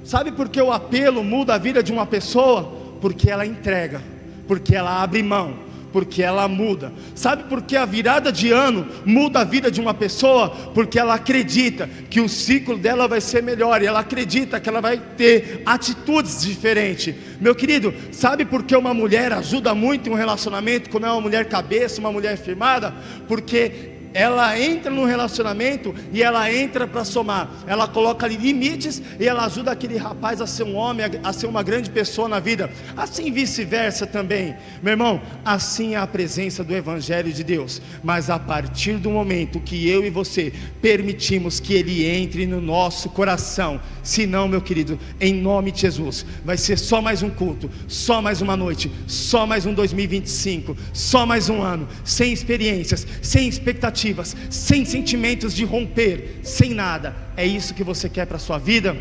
sabe por que o apelo muda a vida de uma pessoa? Porque ela entrega, porque ela abre mão, porque ela muda. Sabe por que a virada de ano muda a vida de uma pessoa? Porque ela acredita que o ciclo dela vai ser melhor, e ela acredita que ela vai ter atitudes diferentes. Meu querido, sabe por que uma mulher ajuda muito em um relacionamento, quando é uma mulher cabeça, uma mulher firmada? Porque ela entra no relacionamento e ela entra para somar, ela coloca ali limites e ela ajuda aquele rapaz a ser um homem, a ser uma grande pessoa na vida. Assim vice-versa também, meu irmão. Assim é a presença do Evangelho de Deus. Mas a partir do momento que eu e você permitimos que Ele entre no nosso coração, senão, meu querido, em nome de Jesus, vai ser só mais um culto, só mais uma noite, só mais um 2025, só mais um ano, sem experiências, sem expectativas, sem sentimentos de romper, sem nada. É isso que você quer para a sua vida?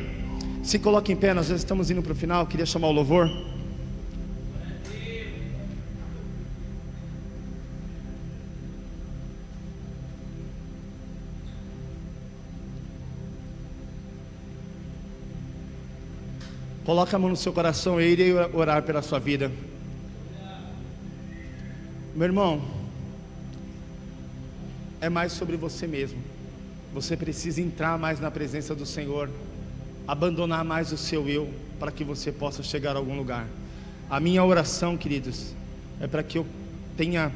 Se coloque em pé, nós já estamos indo para o final. Eu queria chamar o louvor. Coloque a mão no seu coração e eu irei orar pela sua vida. Meu irmão, é mais sobre você mesmo. Você precisa entrar mais na presença do Senhor, abandonar mais o seu eu, para que você possa chegar a algum lugar. A minha oração, queridos, é para que eu tenha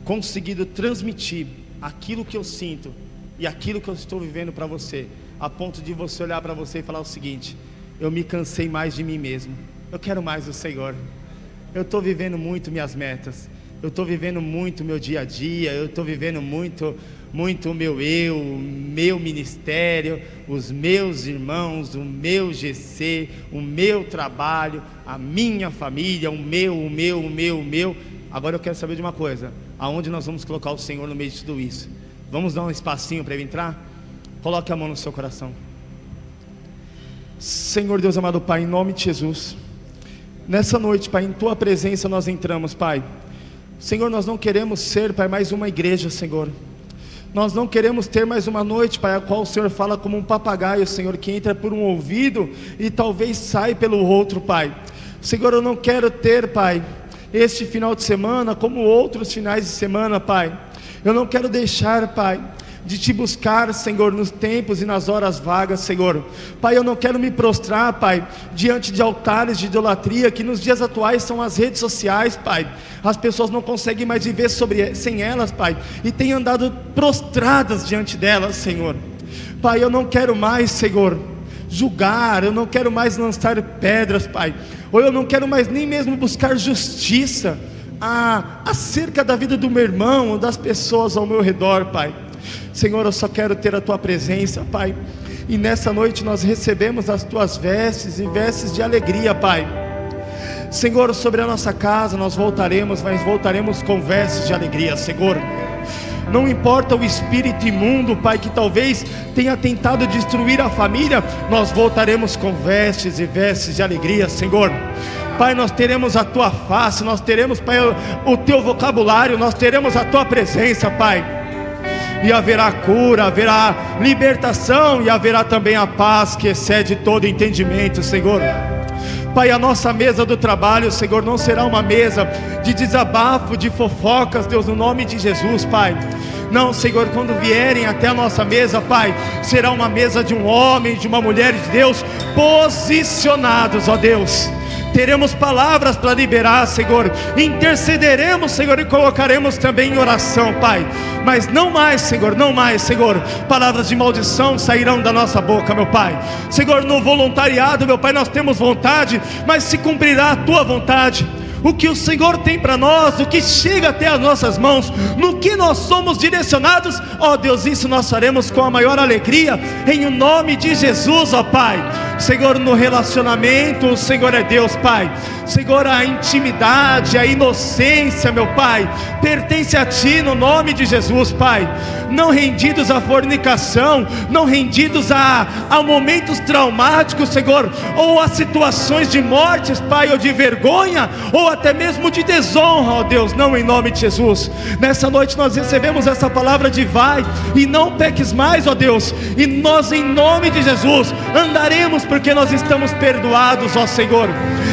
conseguido transmitir aquilo que eu sinto e aquilo que eu estou vivendo para você, a ponto de você olhar para você e falar o seguinte: eu me cansei mais de mim mesmo, eu quero mais o Senhor. Eu estou vivendo muito minhas metas, eu estou vivendo muito meu dia a dia, eu estou vivendo muito o meu eu, o meu ministério, os meus irmãos, o meu GC, o meu trabalho, a minha família, o meu. Agora eu quero saber de uma coisa: aonde nós vamos colocar o Senhor no meio de tudo isso? Vamos dar um espacinho para Ele entrar? Coloque a mão no seu coração. Senhor Deus amado Pai, em nome de Jesus, nessa noite, Pai, em Tua presença nós entramos, Pai. Senhor, nós não queremos ser, Pai, mais uma igreja, Senhor. Nós não queremos ter mais uma noite, Pai, a qual o Senhor fala como um papagaio, Senhor, que entra por um ouvido e talvez sai pelo outro, Pai. Senhor, eu não quero ter, Pai, este final de semana como outros finais de semana, Pai. Eu não quero deixar, Pai, de Te buscar, Senhor, nos tempos e nas horas vagas, Senhor. Pai, eu não quero me prostrar, Pai, diante de altares de idolatria, que nos dias atuais são as redes sociais, Pai. As pessoas não conseguem mais viver sem elas, Pai, e têm andado prostradas diante delas, Senhor. Pai, eu não quero mais, Senhor, julgar, eu não quero mais lançar pedras, Pai, ou eu não quero mais nem mesmo buscar justiça acerca da vida do meu irmão, ou das pessoas ao meu redor, Pai. Senhor, eu só quero ter a Tua presença, Pai. E nessa noite nós recebemos as Tuas vestes e vestes de alegria, Pai. Senhor, sobre a nossa casa nós voltaremos, mas voltaremos com vestes de alegria, Senhor. Não importa o espírito imundo, Pai, que talvez tenha tentado destruir a família, nós voltaremos com vestes e vestes de alegria, Senhor. Pai, nós teremos a Tua face, nós teremos, Pai, o Teu vocabulário, nós teremos a Tua presença, Pai. E haverá cura, haverá libertação, e haverá também a paz que excede todo entendimento, Senhor. Pai, a nossa mesa do trabalho, Senhor, não será uma mesa de desabafo, de fofocas, Deus, no nome de Jesus, Pai. Não, Senhor, quando vierem até a nossa mesa, Pai, será uma mesa de um homem, de uma mulher de Deus, posicionados, ó Deus. Teremos palavras para liberar, Senhor. Intercederemos, Senhor, e colocaremos também em oração, Pai. Mas não mais, Senhor, não mais, Senhor, palavras de maldição sairão da nossa boca, meu Pai. Senhor, no voluntariado, meu Pai, nós temos vontade, mas se cumprirá a Tua vontade. O que o Senhor tem para nós, o que chega até as nossas mãos, no que nós somos direcionados, ó Deus, isso nós faremos com a maior alegria, em o nome de Jesus, ó Pai. Senhor, no relacionamento, o Senhor é Deus, Pai. Senhor, a intimidade, a inocência, meu Pai, pertence a Ti, no nome de Jesus, Pai. Não rendidos à fornicação, não rendidos a momentos traumáticos, Senhor, ou a situações de mortes, Pai, ou de vergonha, ou até mesmo de desonra, ó Deus, não, em nome de Jesus. Nessa noite nós recebemos essa palavra de vai e não peques mais, ó Deus, e nós, em nome de Jesus, andaremos porque nós estamos perdoados, ó Senhor.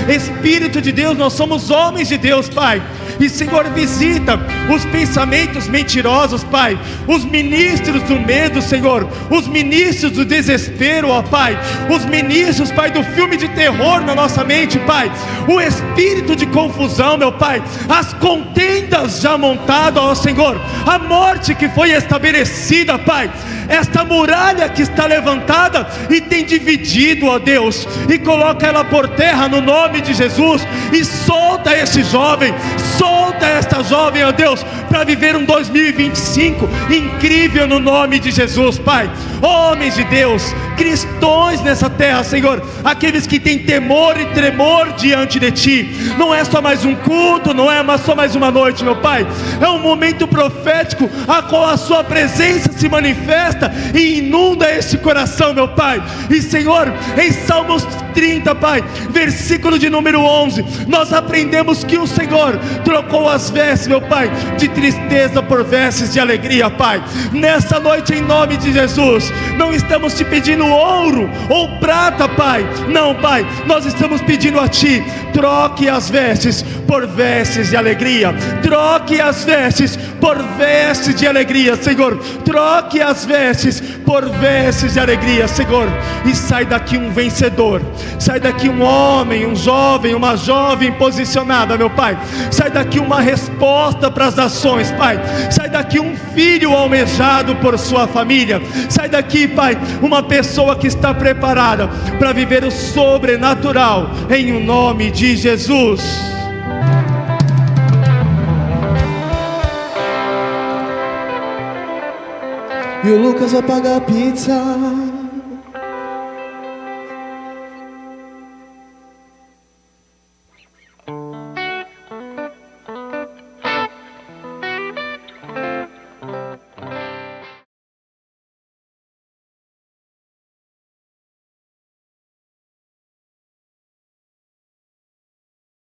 Espírito de Deus, nós somos homens de Deus, Pai. E Senhor, visita os pensamentos mentirosos, Pai, os ministros do medo, Senhor, os ministros do desespero, ó Pai, os ministros, Pai, do filme de terror na nossa mente, Pai, o espírito de confusão, meu Pai, as contendas já montadas, ó Senhor, a morte que foi estabelecida, Pai, esta muralha que está levantada e tem dividido, ó Deus, e coloca ela por terra no nome de Jesus, e solta esse jovem, solta esta jovem, ó Deus, para viver um 2025 incrível no nome de Jesus, Pai. Homens de Deus, cristãos nessa terra, Senhor, aqueles que têm temor e tremor diante de Ti. Não é só mais um culto, não é só mais uma noite, meu Pai, é um momento profético, a qual a Sua presença se manifesta e inunda esse coração, meu Pai. E Senhor, em Salmos 30, Pai, versículo de número 11, nós aprendemos que o Senhor trocou as vestes, meu Pai, de tristeza por vestes de alegria, Pai. Nessa noite, em nome de Jesus, não estamos Te pedindo ouro ou prata, Pai, não, Pai, nós estamos pedindo a Ti, troque as vestes por vestes de alegria, troque as vestes por vestes de alegria, Senhor, troque as vestes por vestes de alegria, Senhor, e sai daqui um vencedor, sai daqui um homem, um jovem, uma jovem posicionada, meu Pai, sai daqui uma resposta para as nações, Pai, sai daqui um filho almejado por sua família, sai daqui, Pai, uma pessoa que está preparada para viver o sobrenatural, em o nome de Jesus. E o Lucas vai pagar a pizza.